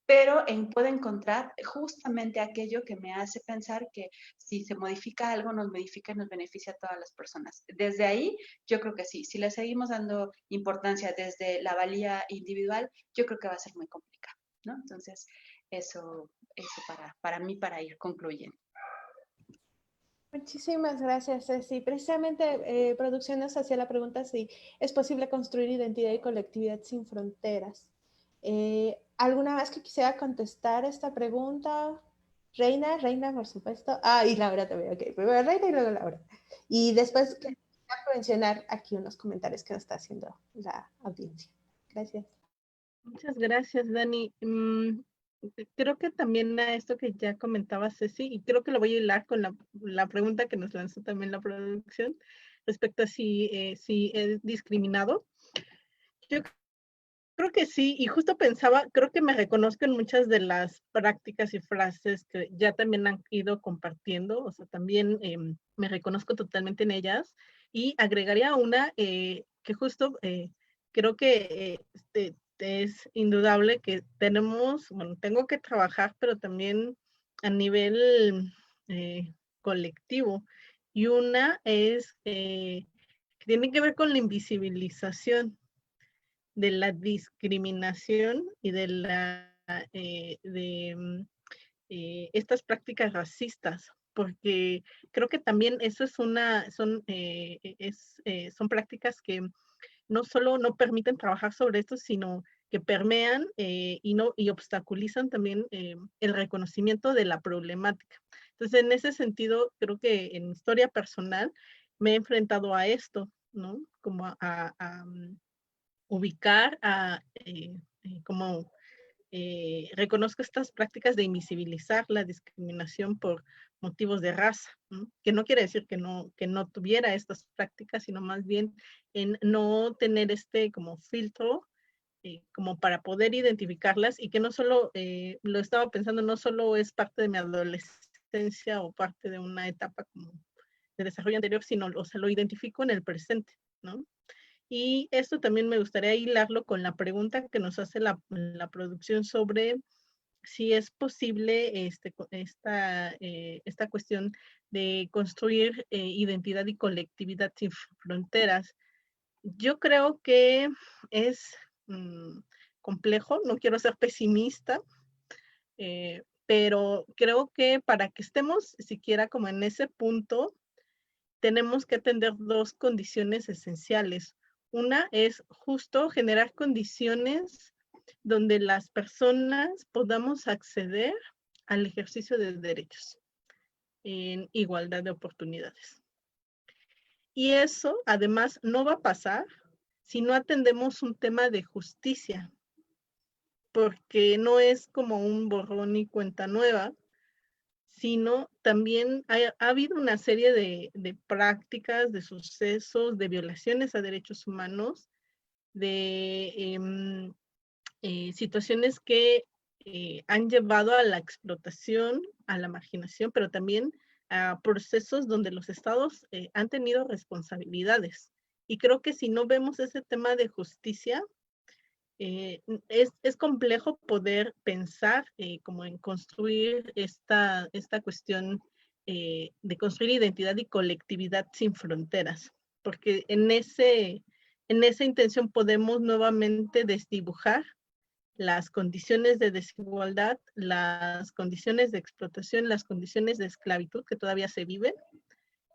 pero puedo encontrar justamente aquello que me hace pensar que si se modifica algo, nos modifica y nos beneficia a todas las personas. Desde ahí, yo creo que sí. Si le seguimos dando importancia desde la valía individual, yo creo que va a ser muy complicado, ¿no? Entonces, eso para mí, para ir concluyendo. Muchísimas gracias, Ceci. Precisamente, producción nos hacía la pregunta si es posible construir identidad y colectividad sin fronteras. ¿Alguna más que quisiera contestar esta pregunta? Reina, por supuesto. Ah, y Laura también, ok. Primero Reina y luego Laura. Y después quería mencionar aquí unos comentarios que nos está haciendo la audiencia. Gracias. Muchas gracias, Dani. Creo que también a esto que ya comentaba Ceci, y creo que lo voy a hilar con la pregunta que nos lanzó también la producción, respecto a si es discriminado. Yo creo que sí, y justo pensaba, creo que me reconozco en muchas de las prácticas y frases que ya también han ido compartiendo, o sea, también me reconozco totalmente en ellas, y agregaría una que justo creo que es indudable que tengo que trabajar, pero también a nivel colectivo, y una es que tiene que ver con la invisibilización de la discriminación y de estas prácticas racistas, porque creo que también eso son prácticas que no solo no permiten trabajar sobre esto, sino que permean y obstaculizan también el reconocimiento de la problemática. Entonces, en ese sentido, creo que en historia personal me he enfrentado a esto, ¿no? Como ubicar como reconozco estas prácticas de invisibilizar la discriminación por motivos de raza, ¿no? Que no quiere decir que no tuviera estas prácticas, sino más bien en no tener como filtro como para poder identificarlas y que no solo, lo estaba pensando, no solo es parte de mi adolescencia o parte de una etapa como de desarrollo anterior, sino, o sea, lo identifico en el presente, ¿no? Y esto también me gustaría hilarlo con la pregunta que nos hace la producción sobre si es posible esta cuestión de construir identidad y colectividad sin fronteras. Yo creo que es complejo, no quiero ser pesimista, pero creo que para que estemos siquiera como en ese punto, tenemos que atender dos condiciones esenciales. Una es justo generar condiciones donde las personas podamos acceder al ejercicio de derechos en igualdad de oportunidades. Y eso, además, no va a pasar si no atendemos un tema de justicia, porque no es como un borrón y cuenta nueva, sino también ha habido una serie de prácticas, de sucesos, de violaciones a derechos humanos, de situaciones que han llevado a la explotación, a la marginación, pero también a procesos donde los estados han tenido responsabilidades. Y creo que si no vemos ese tema de justicia, es complejo poder pensar como en construir esta cuestión de construir identidad y colectividad sin fronteras, porque en ese en esa intención podemos nuevamente desdibujar las condiciones de desigualdad, las condiciones de explotación, las condiciones de esclavitud que todavía se viven,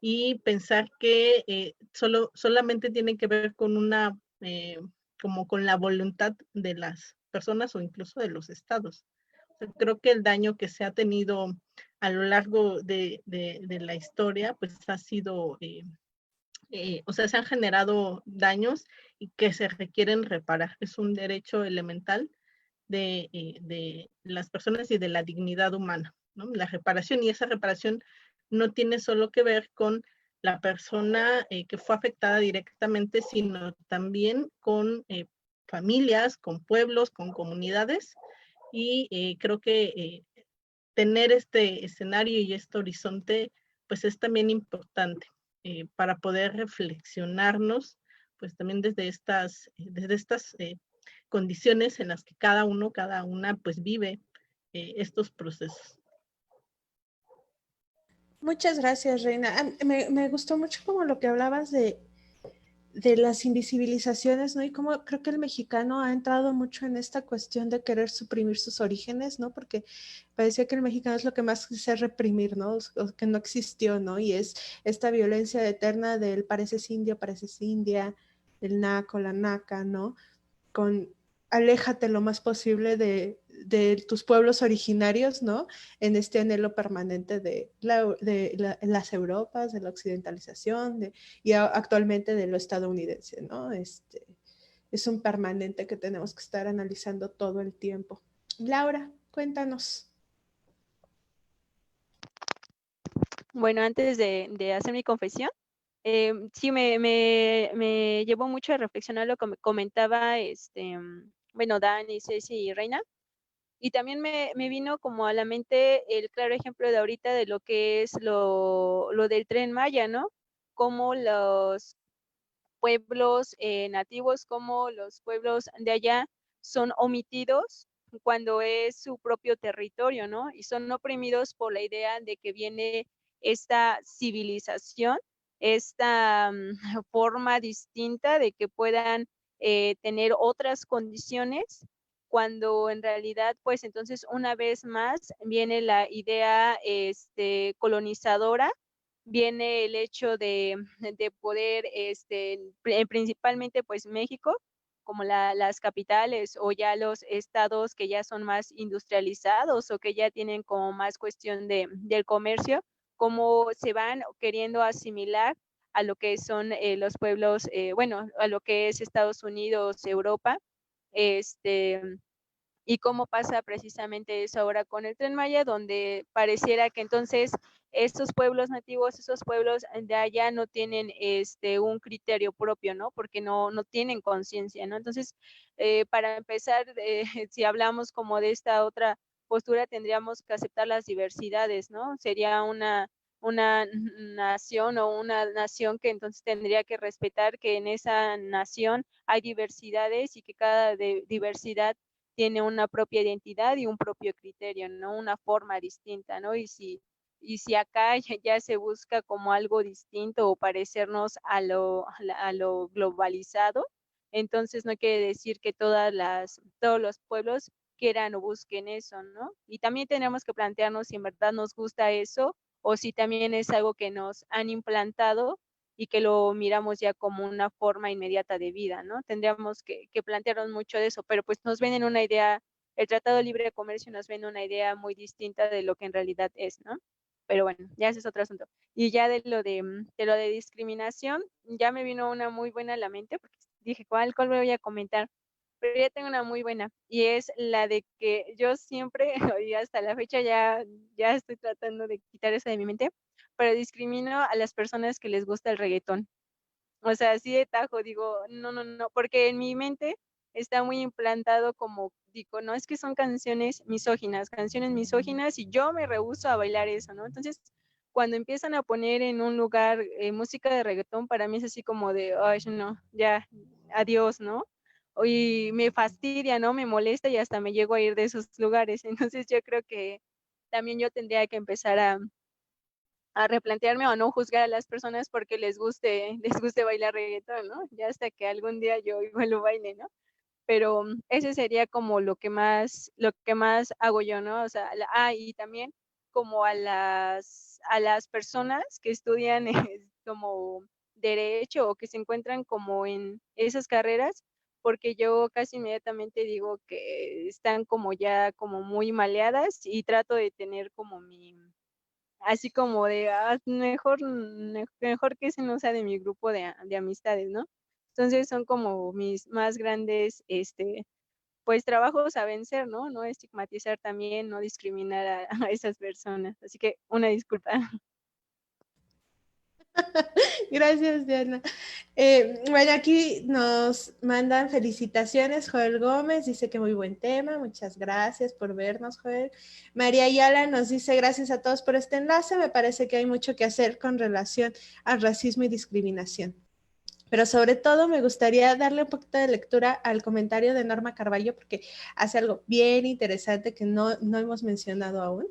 y pensar que solamente tiene que ver con como con la voluntad de las personas o incluso de los estados. O sea, creo que el daño que se ha tenido a lo largo de la historia, pues ha sido, o sea, se han generado daños y que se requieren reparar. Es un derecho elemental de las personas y de la dignidad humana, ¿no? La reparación, y esa reparación no tiene solo que ver con la persona que fue afectada directamente, sino también con familias, con pueblos, con comunidades, y creo que tener este escenario y este horizonte, pues es también importante para poder reflexionarnos, pues también desde estas condiciones en las que cada uno, cada una, pues vive estos procesos. Muchas gracias, Reina. Me gustó mucho como lo que hablabas de las invisibilizaciones, ¿no? Y como creo que el mexicano ha entrado mucho en esta cuestión de querer suprimir sus orígenes, ¿no? Porque parecía que el mexicano es lo que más quise reprimir, ¿no? O que no existió, ¿no? Y es esta violencia eterna del pareces india, el naco, la naca, ¿no? Con aléjate lo más posible de tus pueblos originarios, ¿no? En este anhelo permanente de las Europas, de la occidentalización, y actualmente de lo estadounidense, ¿no? Es un permanente que tenemos que estar analizando todo el tiempo. Laura, cuéntanos. Bueno, antes de hacer mi confesión, sí me llevó mucho a reflexionar lo que me comentaba, bueno, Dani, Ceci y Reina. Y también me vino como a la mente el claro ejemplo de ahorita de lo que es lo del Tren Maya, ¿no? Como los pueblos nativos, como los pueblos de allá son omitidos cuando es su propio territorio, ¿no? Y son oprimidos por la idea de que viene esta civilización, esta forma distinta de que puedan tener otras condiciones, cuando en realidad, pues entonces una vez más viene la idea colonizadora, viene el hecho de poder, principalmente pues México, como las capitales o ya los estados que ya son más industrializados o que ya tienen como más cuestión del comercio, como se van queriendo asimilar a lo que son los pueblos, bueno, a lo que es Estados Unidos, Europa, y cómo pasa precisamente eso ahora con el Tren Maya, donde pareciera que entonces estos pueblos nativos, esos pueblos de allá no tienen un criterio propio, ¿no? Porque no tienen conciencia, ¿no? Entonces, para empezar, si hablamos como de esta otra postura, tendríamos que aceptar las diversidades, ¿no? Sería una nación o una nación que entonces tendría que respetar que en esa nación hay diversidades y que cada diversidad tiene una propia identidad y un propio criterio, ¿no? Una forma distinta, ¿no? Y si acá ya se busca como algo distinto o parecernos a lo globalizado, entonces no quiere decir que todos los pueblos quieran o busquen eso, ¿no? Y también tenemos que plantearnos si en verdad nos gusta eso o si también es algo que nos han implantado y que lo miramos ya como una forma inmediata de vida, ¿no? Tendríamos que plantearnos mucho de eso, pero pues nos ven una idea, el Tratado de Libre Comercio nos ven una idea muy distinta de lo que en realidad es, ¿no? Pero bueno, ya ese es otro asunto. Y ya de lo de discriminación, ya me vino una muy buena a la mente, porque dije, ¿cuál voy a comentar? Pero ya tengo una muy buena, y es la de que yo siempre, y hasta la fecha ya estoy tratando de quitar eso de mi mente, pero discrimino a las personas que les gusta el reggaetón. O sea, así de tajo, digo, no, porque en mi mente está muy implantado como, digo, no, es que son canciones misóginas y yo me rehúso a bailar eso, ¿no? Entonces, cuando empiezan a poner en un lugar música de reggaetón, para mí es así como de, ay, no, ya, adiós, ¿no? Y me fastidia, ¿no? Me molesta y hasta me llego a ir de esos lugares. Entonces, yo creo que también yo tendría que empezar a replantearme o no juzgar a las personas porque les guste bailar reggaetón, ¿no? Ya hasta que algún día yo igual lo baile, ¿no? Pero ese sería como lo que más hago yo, ¿no? O sea, y también como a las personas que estudian como derecho o que se encuentran como en esas carreras, porque yo casi inmediatamente digo que están como ya como muy maleadas y trato de tener como así como de, mejor que ese no sea de mi grupo de amistades, ¿no? Entonces son como mis más grandes, pues trabajos a vencer, ¿no? No estigmatizar también, no discriminar a esas personas. Así que una disculpa. Gracias, Diana. Bueno, aquí nos mandan felicitaciones. Joel Gómez dice que muy buen tema. Muchas gracias por vernos, Joel. María Ayala nos dice gracias a todos por este enlace. Me parece que hay mucho que hacer con relación al racismo y discriminación. Pero sobre todo me gustaría darle un poquito de lectura al comentario de Norma Carballo porque hace algo bien interesante que no hemos mencionado aún.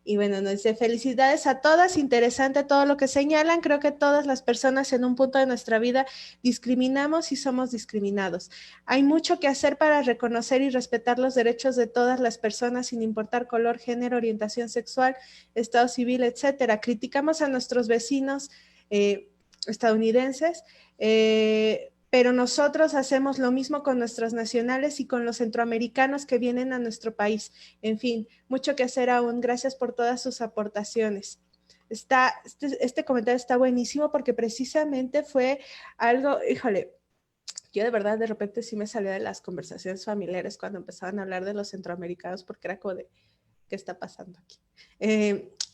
Y bueno, nos dice, felicidades a todas, interesante todo lo que señalan. Creo que todas las personas en un punto de nuestra vida discriminamos y somos discriminados. Hay mucho que hacer para reconocer y respetar los derechos de todas las personas sin importar color, género, orientación sexual, estado civil, etcétera. Criticamos a nuestros vecinos estadounidenses, pero nosotros hacemos lo mismo con nuestros nacionales y con los centroamericanos que vienen a nuestro país. En fin, mucho que hacer aún. Gracias por todas sus aportaciones. Este comentario está buenísimo porque precisamente fue algo, híjole, yo de verdad de repente sí me salía de las conversaciones familiares cuando empezaban a hablar de los centroamericanos porque era como de, ¿qué está pasando aquí?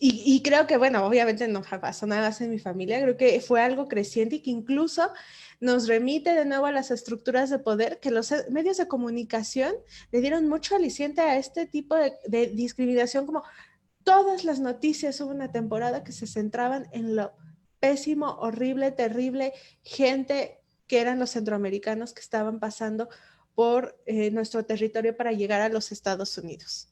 Y creo que, bueno, obviamente no pasó nada más en mi familia, creo que fue algo creciente y que incluso nos remite de nuevo a las estructuras de poder que los medios de comunicación le dieron mucho aliciente a este tipo de discriminación, como todas las noticias, hubo una temporada que se centraban en lo pésimo, horrible, terrible, gente que eran los centroamericanos que estaban pasando por nuestro territorio para llegar a los Estados Unidos.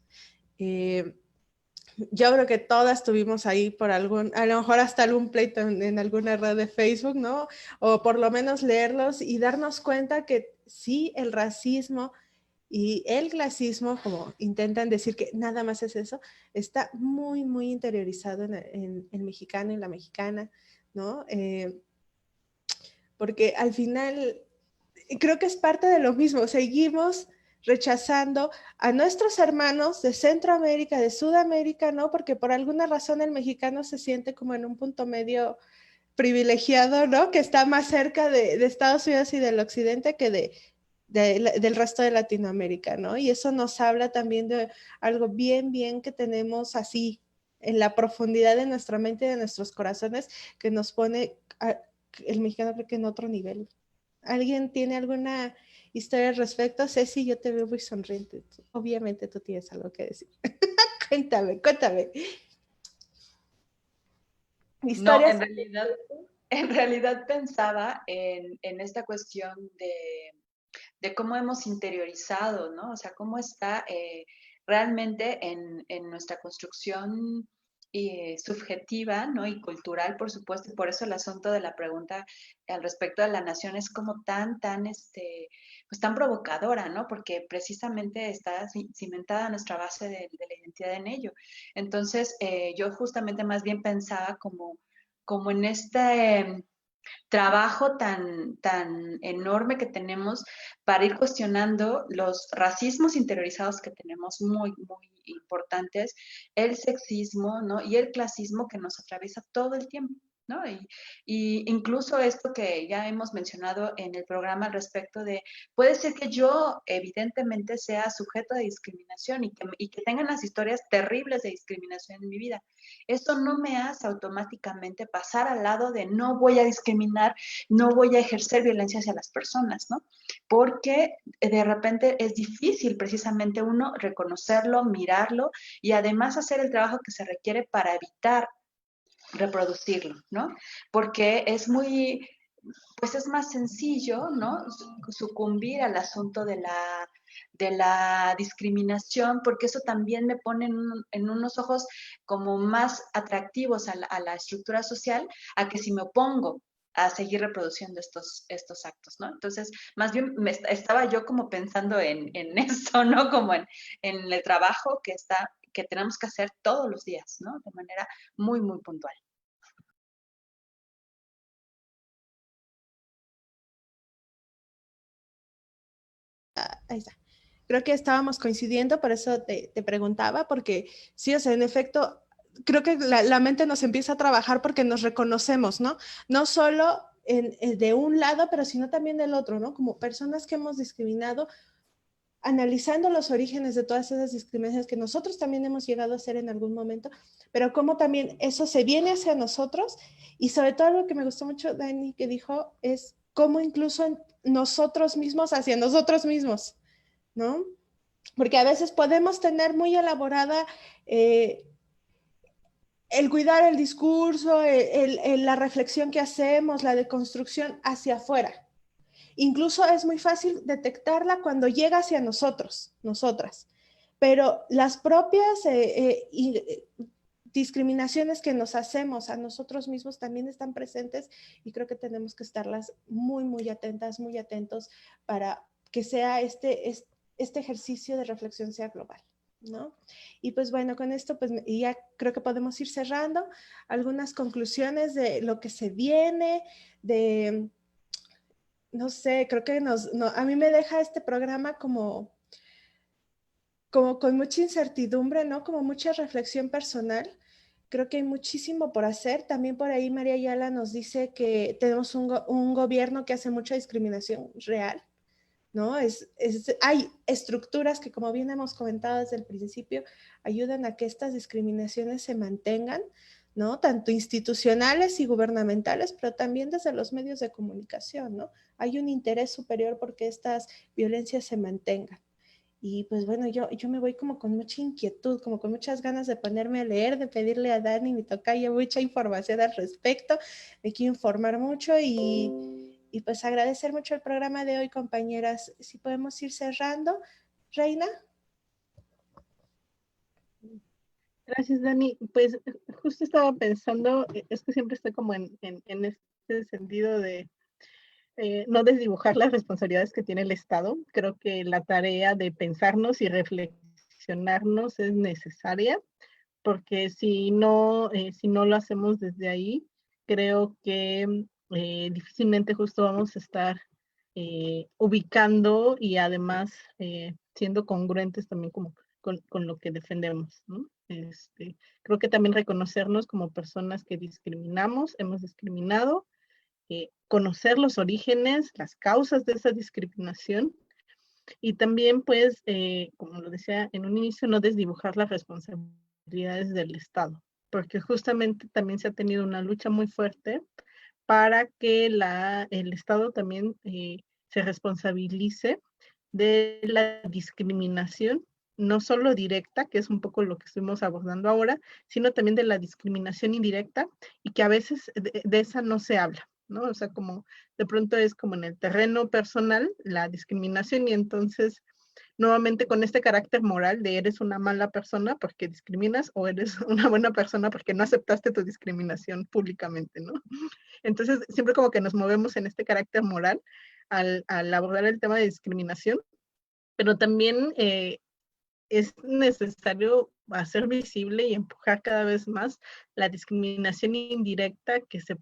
Yo creo que todas tuvimos ahí por a lo mejor hasta algún pleito en alguna red de Facebook, ¿no? O por lo menos leerlos y darnos cuenta que sí, el racismo y el clasismo, como intentan decir que nada más es eso, está muy, muy interiorizado en el mexicano y la mexicana, ¿no? Porque al final creo que es parte de lo mismo, seguimos rechazando a nuestros hermanos de Centroamérica, de Sudamérica, ¿no? Porque por alguna razón el mexicano se siente como en un punto medio privilegiado, ¿no? Que está más cerca de Estados Unidos y del occidente que del resto de Latinoamérica, ¿no? Y eso nos habla también de algo bien, bien que tenemos así en la profundidad de nuestra mente y de nuestros corazones que nos pone el mexicano creo que en otro nivel. ¿Alguien tiene alguna historia al respecto? Ceci, yo te veo muy sonriente. Obviamente tú tienes algo que decir. Cuéntame. No, en realidad pensaba en esta cuestión de cómo hemos interiorizado, ¿no? O sea, cómo está realmente en nuestra construcción subjetiva, ¿no? Y cultural, por supuesto, y por eso el asunto de la pregunta al respecto de la nación es como pues tan provocadora, ¿no? Porque precisamente está cimentada nuestra base de la identidad en ello. Entonces, yo justamente más bien pensaba como en este trabajo tan enorme que tenemos para ir cuestionando los racismos interiorizados que tenemos muy, muy importantes, el sexismo, ¿no? Y el clasismo que nos atraviesa todo el tiempo. ¿No? Y incluso esto que ya hemos mencionado en el programa al respecto de, puede ser que yo evidentemente sea sujeto de discriminación y que tengan las historias terribles de discriminación en mi vida. Eso no me hace automáticamente pasar al lado de no voy a discriminar, no voy a ejercer violencia hacia las personas, ¿no? Porque de repente es difícil precisamente uno reconocerlo, mirarlo y además hacer el trabajo que se requiere para evitar reproducirlo, ¿no? Porque pues es más sencillo, ¿no? Sucumbir al asunto de la discriminación, porque eso también me pone en unos ojos como más atractivos a la estructura social, a que si me opongo a seguir reproduciendo estos actos, ¿no? Entonces, más bien estaba yo como pensando en eso, ¿no? Como en el trabajo que tenemos que hacer todos los días, ¿no? De manera muy, muy puntual. Ahí está. Creo que estábamos coincidiendo, por eso te preguntaba, porque sí, o sea, en efecto, creo que la mente nos empieza a trabajar porque nos reconocemos, ¿no? No solo de un lado, pero sino también del otro, ¿no? Como personas que hemos discriminado, analizando los orígenes de todas esas discriminaciones que nosotros también hemos llegado a hacer en algún momento, pero cómo también eso se viene hacia nosotros, y sobre todo algo que me gustó mucho, Dani, que dijo, es cómo incluso nosotros mismos hacia nosotros mismos, ¿no? Porque a veces podemos tener muy elaborada el cuidar el discurso, la reflexión que hacemos, la deconstrucción hacia afuera. Incluso es muy fácil detectarla cuando llega hacia nosotros, nosotras. Pero las propias discriminaciones que nos hacemos a nosotros mismos también están presentes, y creo que tenemos que estarlas muy, muy atentas, muy atentos, para que sea este ejercicio de reflexión sea global, ¿no? Y pues bueno, con esto pues ya creo que podemos ir cerrando algunas conclusiones de lo que se viene, de, no sé, creo que a mí me deja este programa como con mucha incertidumbre, ¿no? Como mucha reflexión personal. Creo que hay muchísimo por hacer. También por ahí María Ayala nos dice que tenemos un gobierno que hace mucha discriminación real, ¿no? Hay estructuras que, como bien hemos comentado desde el principio, ayudan a que estas discriminaciones se mantengan, ¿no? Tanto institucionales y gubernamentales, pero también desde los medios de comunicación, ¿no? Hay un interés superior porque estas violencias se mantengan. Y pues bueno, yo me voy como con mucha inquietud, como con muchas ganas de ponerme a leer, de pedirle a Dani, mi tocayo, mucha información al respecto. Me quiero informar mucho y pues agradecer mucho el programa de hoy, compañeras. Si podemos ir cerrando. Reina. Gracias, Dani. Pues justo estaba pensando, es que siempre estoy como en este sentido de no desdibujar las responsabilidades que tiene el Estado. Creo que la tarea de pensarnos y reflexionarnos es necesaria, porque si no lo hacemos desde ahí, creo que difícilmente justo vamos a estar ubicando y además siendo congruentes también como con lo que defendemos, ¿no? Creo que también reconocernos como personas que discriminamos, hemos discriminado, conocer los orígenes, las causas de esa discriminación, y también, pues, como lo decía en un inicio, no desdibujar las responsabilidades del Estado, porque justamente también se ha tenido una lucha muy fuerte para que el Estado también se responsabilice de la discriminación, no solo directa, que es un poco lo que estuvimos abordando ahora, sino también de la discriminación indirecta, y que a veces de esa no se habla, ¿no? O sea, como de pronto es como en el terreno personal la discriminación, y entonces nuevamente con este carácter moral de eres una mala persona porque discriminas, o eres una buena persona porque no aceptaste tu discriminación públicamente, ¿no? Entonces siempre como que nos movemos en este carácter moral al abordar el tema de discriminación, pero también es necesario hacer visible y empujar cada vez más la discriminación indirecta que se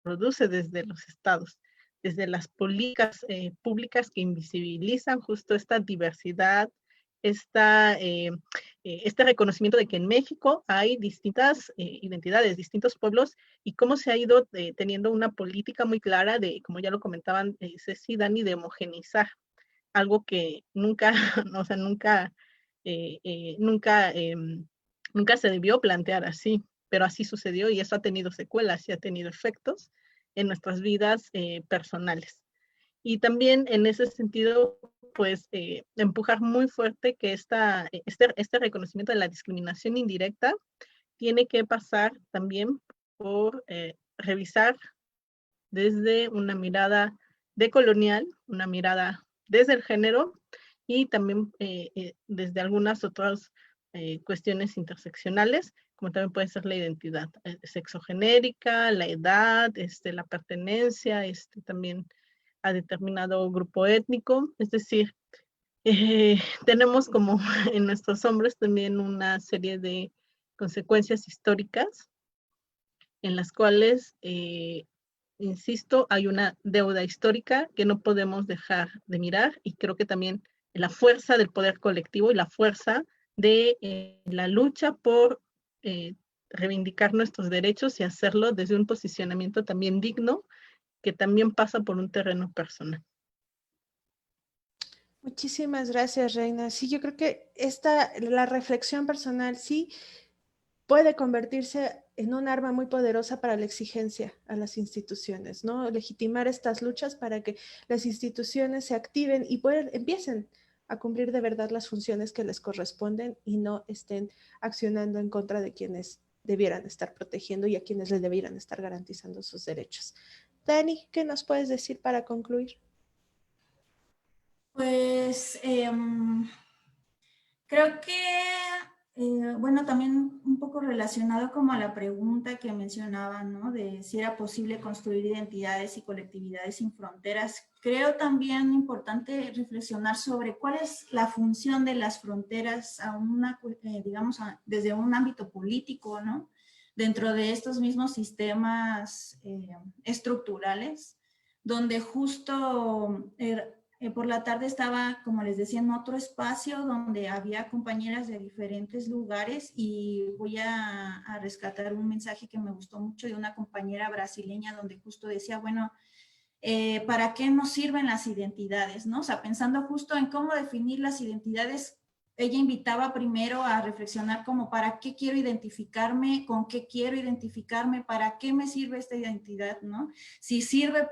produce desde los estados, desde las políticas públicas que invisibilizan justo esta diversidad, este reconocimiento de que en México hay distintas identidades, distintos pueblos, y cómo se ha ido teniendo una política muy clara de, como ya lo comentaban Ceci y Dani, de homogeneizar, algo que nunca, o sea, nunca se debió plantear así, pero así sucedió, y eso ha tenido secuelas y ha tenido efectos en nuestras vidas personales. Y también en ese sentido, pues empujar muy fuerte que este reconocimiento de la discriminación indirecta tiene que pasar también por revisar desde una mirada decolonial, una mirada desde el género, y también desde algunas otras cuestiones interseccionales, como también puede ser la identidad sexogenérica, la edad, la pertenencia, también a determinado grupo étnico. Es decir, tenemos como en nuestros hombres también una serie de consecuencias históricas en las cuales, insisto, hay una deuda histórica que no podemos dejar de mirar, y creo que también la fuerza del poder colectivo y la fuerza de la lucha por reivindicar nuestros derechos y hacerlo desde un posicionamiento también digno, que también pasa por un terreno personal. Muchísimas gracias, Reina. Sí, yo creo que la reflexión personal sí puede convertirse en un arma muy poderosa para la exigencia a las instituciones, ¿no? Legitimar estas luchas para que las instituciones se activen y empiecen a cumplir de verdad las funciones que les corresponden y no estén accionando en contra de quienes debieran estar protegiendo y a quienes les debieran estar garantizando sus derechos. Dani, ¿qué nos puedes decir para concluir? Pues creo que, bueno, también un poco relacionado como a la pregunta que mencionaba, ¿no? De si era posible construir identidades y colectividades sin fronteras. Creo también importante reflexionar sobre cuál es la función de las fronteras a digamos, desde un ámbito político, ¿no? Dentro de estos mismos sistemas estructurales, donde justo por la tarde estaba, como les decía, en otro espacio donde había compañeras de diferentes lugares, y voy a rescatar un mensaje que me gustó mucho de una compañera brasileña donde justo decía, bueno, ¿para qué nos sirven las identidades? ¿No? O sea, pensando justo en cómo definir las identidades, ella invitaba primero a reflexionar como para qué quiero identificarme, con qué quiero identificarme, para qué me sirve esta identidad, ¿no? Si sirve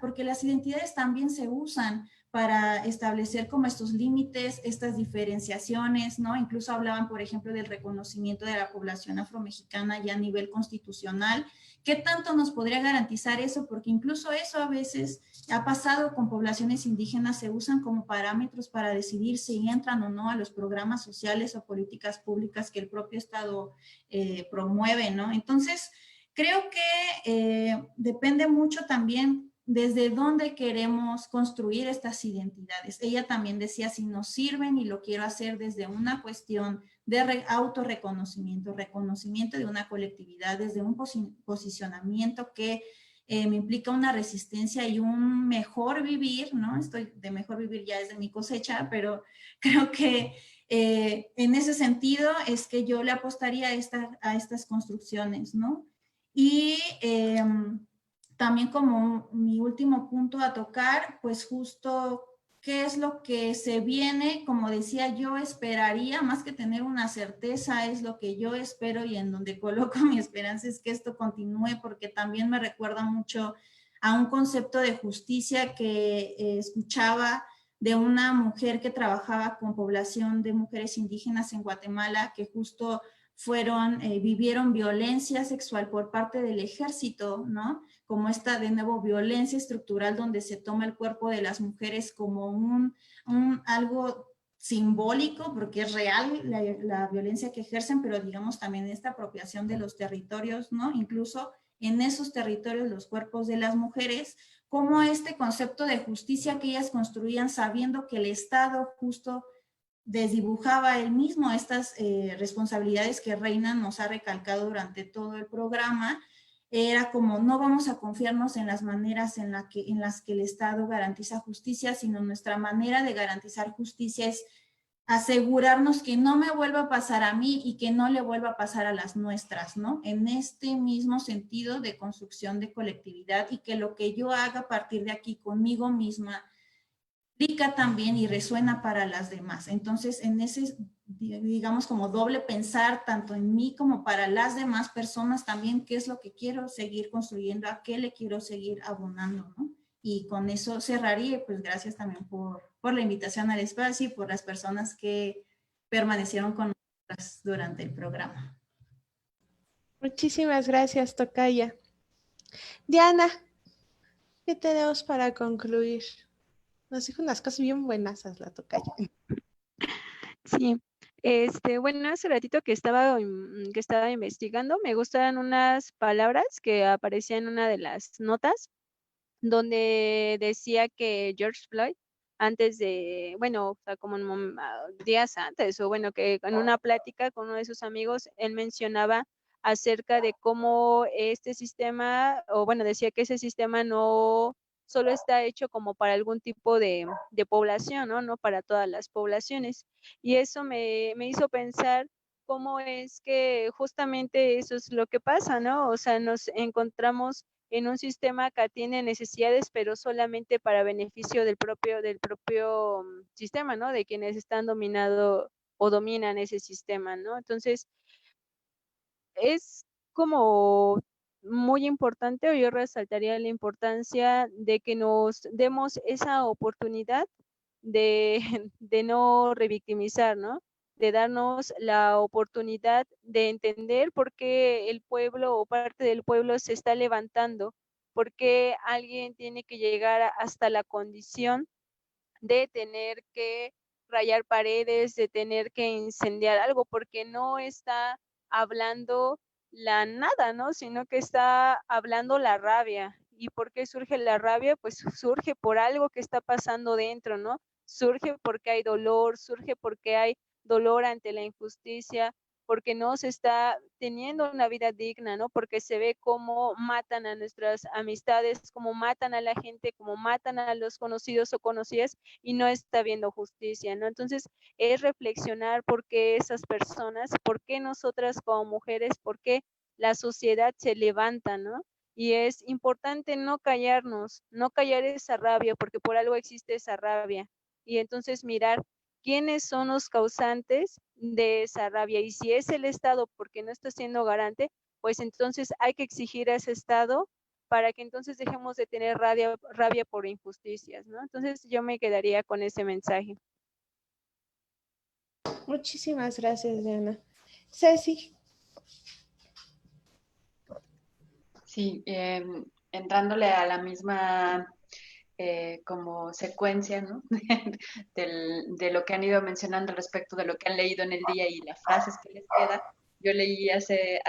porque las identidades también se usan para establecer como estos límites, estas diferenciaciones, ¿no? Incluso hablaban, por ejemplo, del reconocimiento de la población afromexicana ya a nivel constitucional. ¿Qué tanto nos podría garantizar eso? Porque incluso eso a veces ha pasado con poblaciones indígenas, se usan como parámetros para decidir si entran o no a los programas sociales o políticas públicas que el propio Estado promueve, ¿no? Entonces, creo que depende mucho también desde dónde queremos construir estas identidades. Ella también decía, si nos sirven y lo quiero hacer desde una cuestión de autorreconocimiento, reconocimiento de una colectividad, desde un posicionamiento que me implica una resistencia y un mejor vivir, ¿no? Estoy de mejor vivir ya desde mi cosecha, pero creo que en ese sentido es que yo le apostaría a estas construcciones, ¿no? Y también como mi último punto a tocar, pues justo qué es lo que se viene, como decía, yo esperaría, más que tener una certeza, es lo que yo espero y en donde coloco mi esperanza es que esto continúe, porque también me recuerda mucho a un concepto de justicia que escuchaba de una mujer que trabajaba con población de mujeres indígenas en Guatemala, que justo vivieron violencia sexual por parte del ejército, ¿no? Como esta, de nuevo, violencia estructural donde se toma el cuerpo de las mujeres como algo simbólico, porque es real la violencia que ejercen, pero digamos también esta apropiación de los territorios, ¿no? Incluso en esos territorios los cuerpos de las mujeres, como este concepto de justicia que ellas construían sabiendo que el Estado justo desdibujaba él mismo estas responsabilidades que Reina nos ha recalcado durante todo el programa. Era como, no vamos a confiarnos en las maneras en las que el Estado garantiza justicia, sino nuestra manera de garantizar justicia es asegurarnos que no me vuelva a pasar a mí y que no le vuelva a pasar a las nuestras, ¿no? En este mismo sentido de construcción de colectividad, y que lo que yo haga a partir de aquí conmigo misma aplica también y resuena para las demás. Entonces, en ese, digamos, como doble pensar, tanto en mí como para las demás personas también, qué es lo que quiero seguir construyendo, a qué le quiero seguir abonando, ¿no? Y con eso cerraría, pues gracias también por la invitación al espacio y por las personas que permanecieron con nosotras durante el programa. Muchísimas gracias, Tocaya. Diana, ¿qué tenemos para concluir? Nos dijo unas cosas bien buenas la tocaya. Sí, bueno, hace ratito que estaba investigando, me gustan unas palabras que aparecían en una de las notas, donde decía que George Floyd, antes de, bueno, o sea, como días antes, o bueno, que en una plática con uno de sus amigos, él mencionaba acerca de cómo este sistema, o bueno, decía que ese sistema no solo está hecho como para algún tipo de población, ¿no? No para todas las poblaciones. Y eso me hizo pensar cómo es que justamente eso es lo que pasa, ¿no? O sea, nos encontramos en un sistema que tiene necesidades, pero solamente para beneficio del propio sistema, ¿no? De quienes están dominado o dominan ese sistema, ¿no? Entonces, es como muy importante, o yo resaltaría la importancia de que nos demos esa oportunidad de, de no revictimizar, ¿no? De darnos la oportunidad de entender por qué el pueblo o parte del pueblo se está levantando, por qué alguien tiene que llegar hasta la condición de tener que rayar paredes, de tener que incendiar algo, porque no está hablando la nada, ¿no? Sino que está hablando la rabia. ¿Y por qué surge la rabia? Pues surge por algo que está pasando dentro, ¿no? Surge porque hay dolor, surge porque hay dolor ante la injusticia, porque no se está teniendo una vida digna, ¿no? Porque se ve cómo matan a nuestras amistades, cómo matan a la gente, cómo matan a los conocidos o conocidas, y no está habiendo justicia, ¿no? Entonces, es reflexionar por qué esas personas, por qué nosotras como mujeres, por qué la sociedad se levanta, ¿no? Y es importante no callarnos, no callar esa rabia, porque por algo existe esa rabia. Y entonces mirar quiénes son los causantes de esa rabia. Y si es el Estado porque no está siendo garante, pues entonces hay que exigir a ese Estado para que entonces dejemos de tener rabia por injusticias, ¿no? Entonces yo me quedaría con ese mensaje. Muchísimas gracias, Diana. Ceci. Sí, entrándole a la misma como secuencia, ¿no? de lo que han ido mencionando respecto de lo que han leído en el día y las frases que les queda. Yo leí hace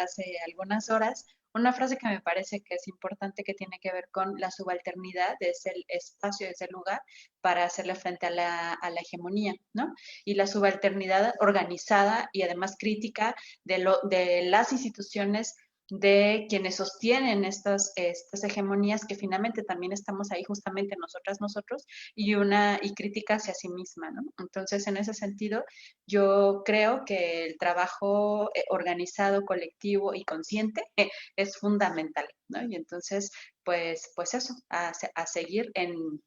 algunas horas una frase que me parece que es importante, que tiene que ver con la subalternidad de ese espacio, de ese lugar, para hacerle frente a la hegemonía, ¿no? Y la subalternidad organizada y además crítica de las instituciones, de quienes sostienen estas hegemonías, que finalmente también estamos ahí justamente nosotros, y crítica hacia sí misma, ¿no? Entonces, en ese sentido, yo creo que el trabajo organizado, colectivo y consciente es fundamental, ¿no? Y entonces, pues eso, a seguir en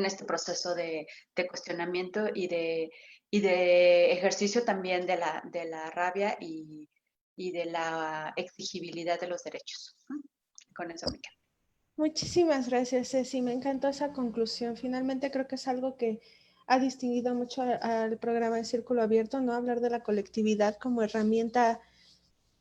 este proceso de cuestionamiento y de ejercicio también de la rabia y de la exigibilidad de los derechos. Con eso me quedo. Muchísimas gracias, Ceci. Me encantó esa conclusión. Finalmente creo que es algo que ha distinguido mucho al programa de Círculo Abierto, ¿no? Hablar de la colectividad como herramienta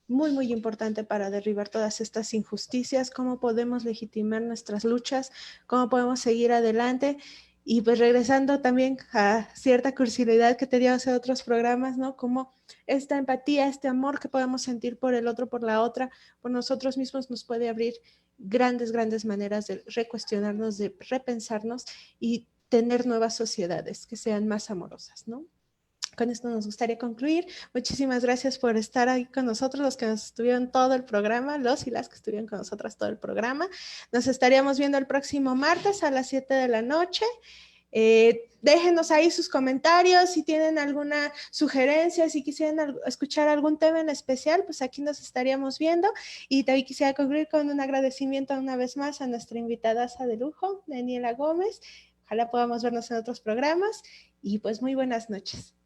muy, muy importante para derribar todas estas injusticias, cómo podemos legitimar nuestras luchas, cómo podemos seguir adelante. Y pues regresando también a cierta curiosidad que teníamos en otros programas, ¿no? Como esta empatía, este amor que podemos sentir por el otro, por la otra, por nosotros mismos, nos puede abrir grandes, grandes maneras de recuestionarnos, de repensarnos y tener nuevas sociedades que sean más amorosas, ¿no? Con esto nos gustaría concluir. Muchísimas gracias por estar ahí con nosotros, los que nos estuvieron todo el programa, los y las que estuvieron con nosotras todo el programa. Nos estaríamos viendo el próximo martes a las 7 de la noche. Déjenos ahí sus comentarios, si tienen alguna sugerencia, si quisieran escuchar algún tema en especial, pues aquí nos estaríamos viendo. Y también quisiera concluir con un agradecimiento una vez más a nuestra invitada de lujo, Daniela Gómez. Ojalá podamos vernos en otros programas y pues muy buenas noches.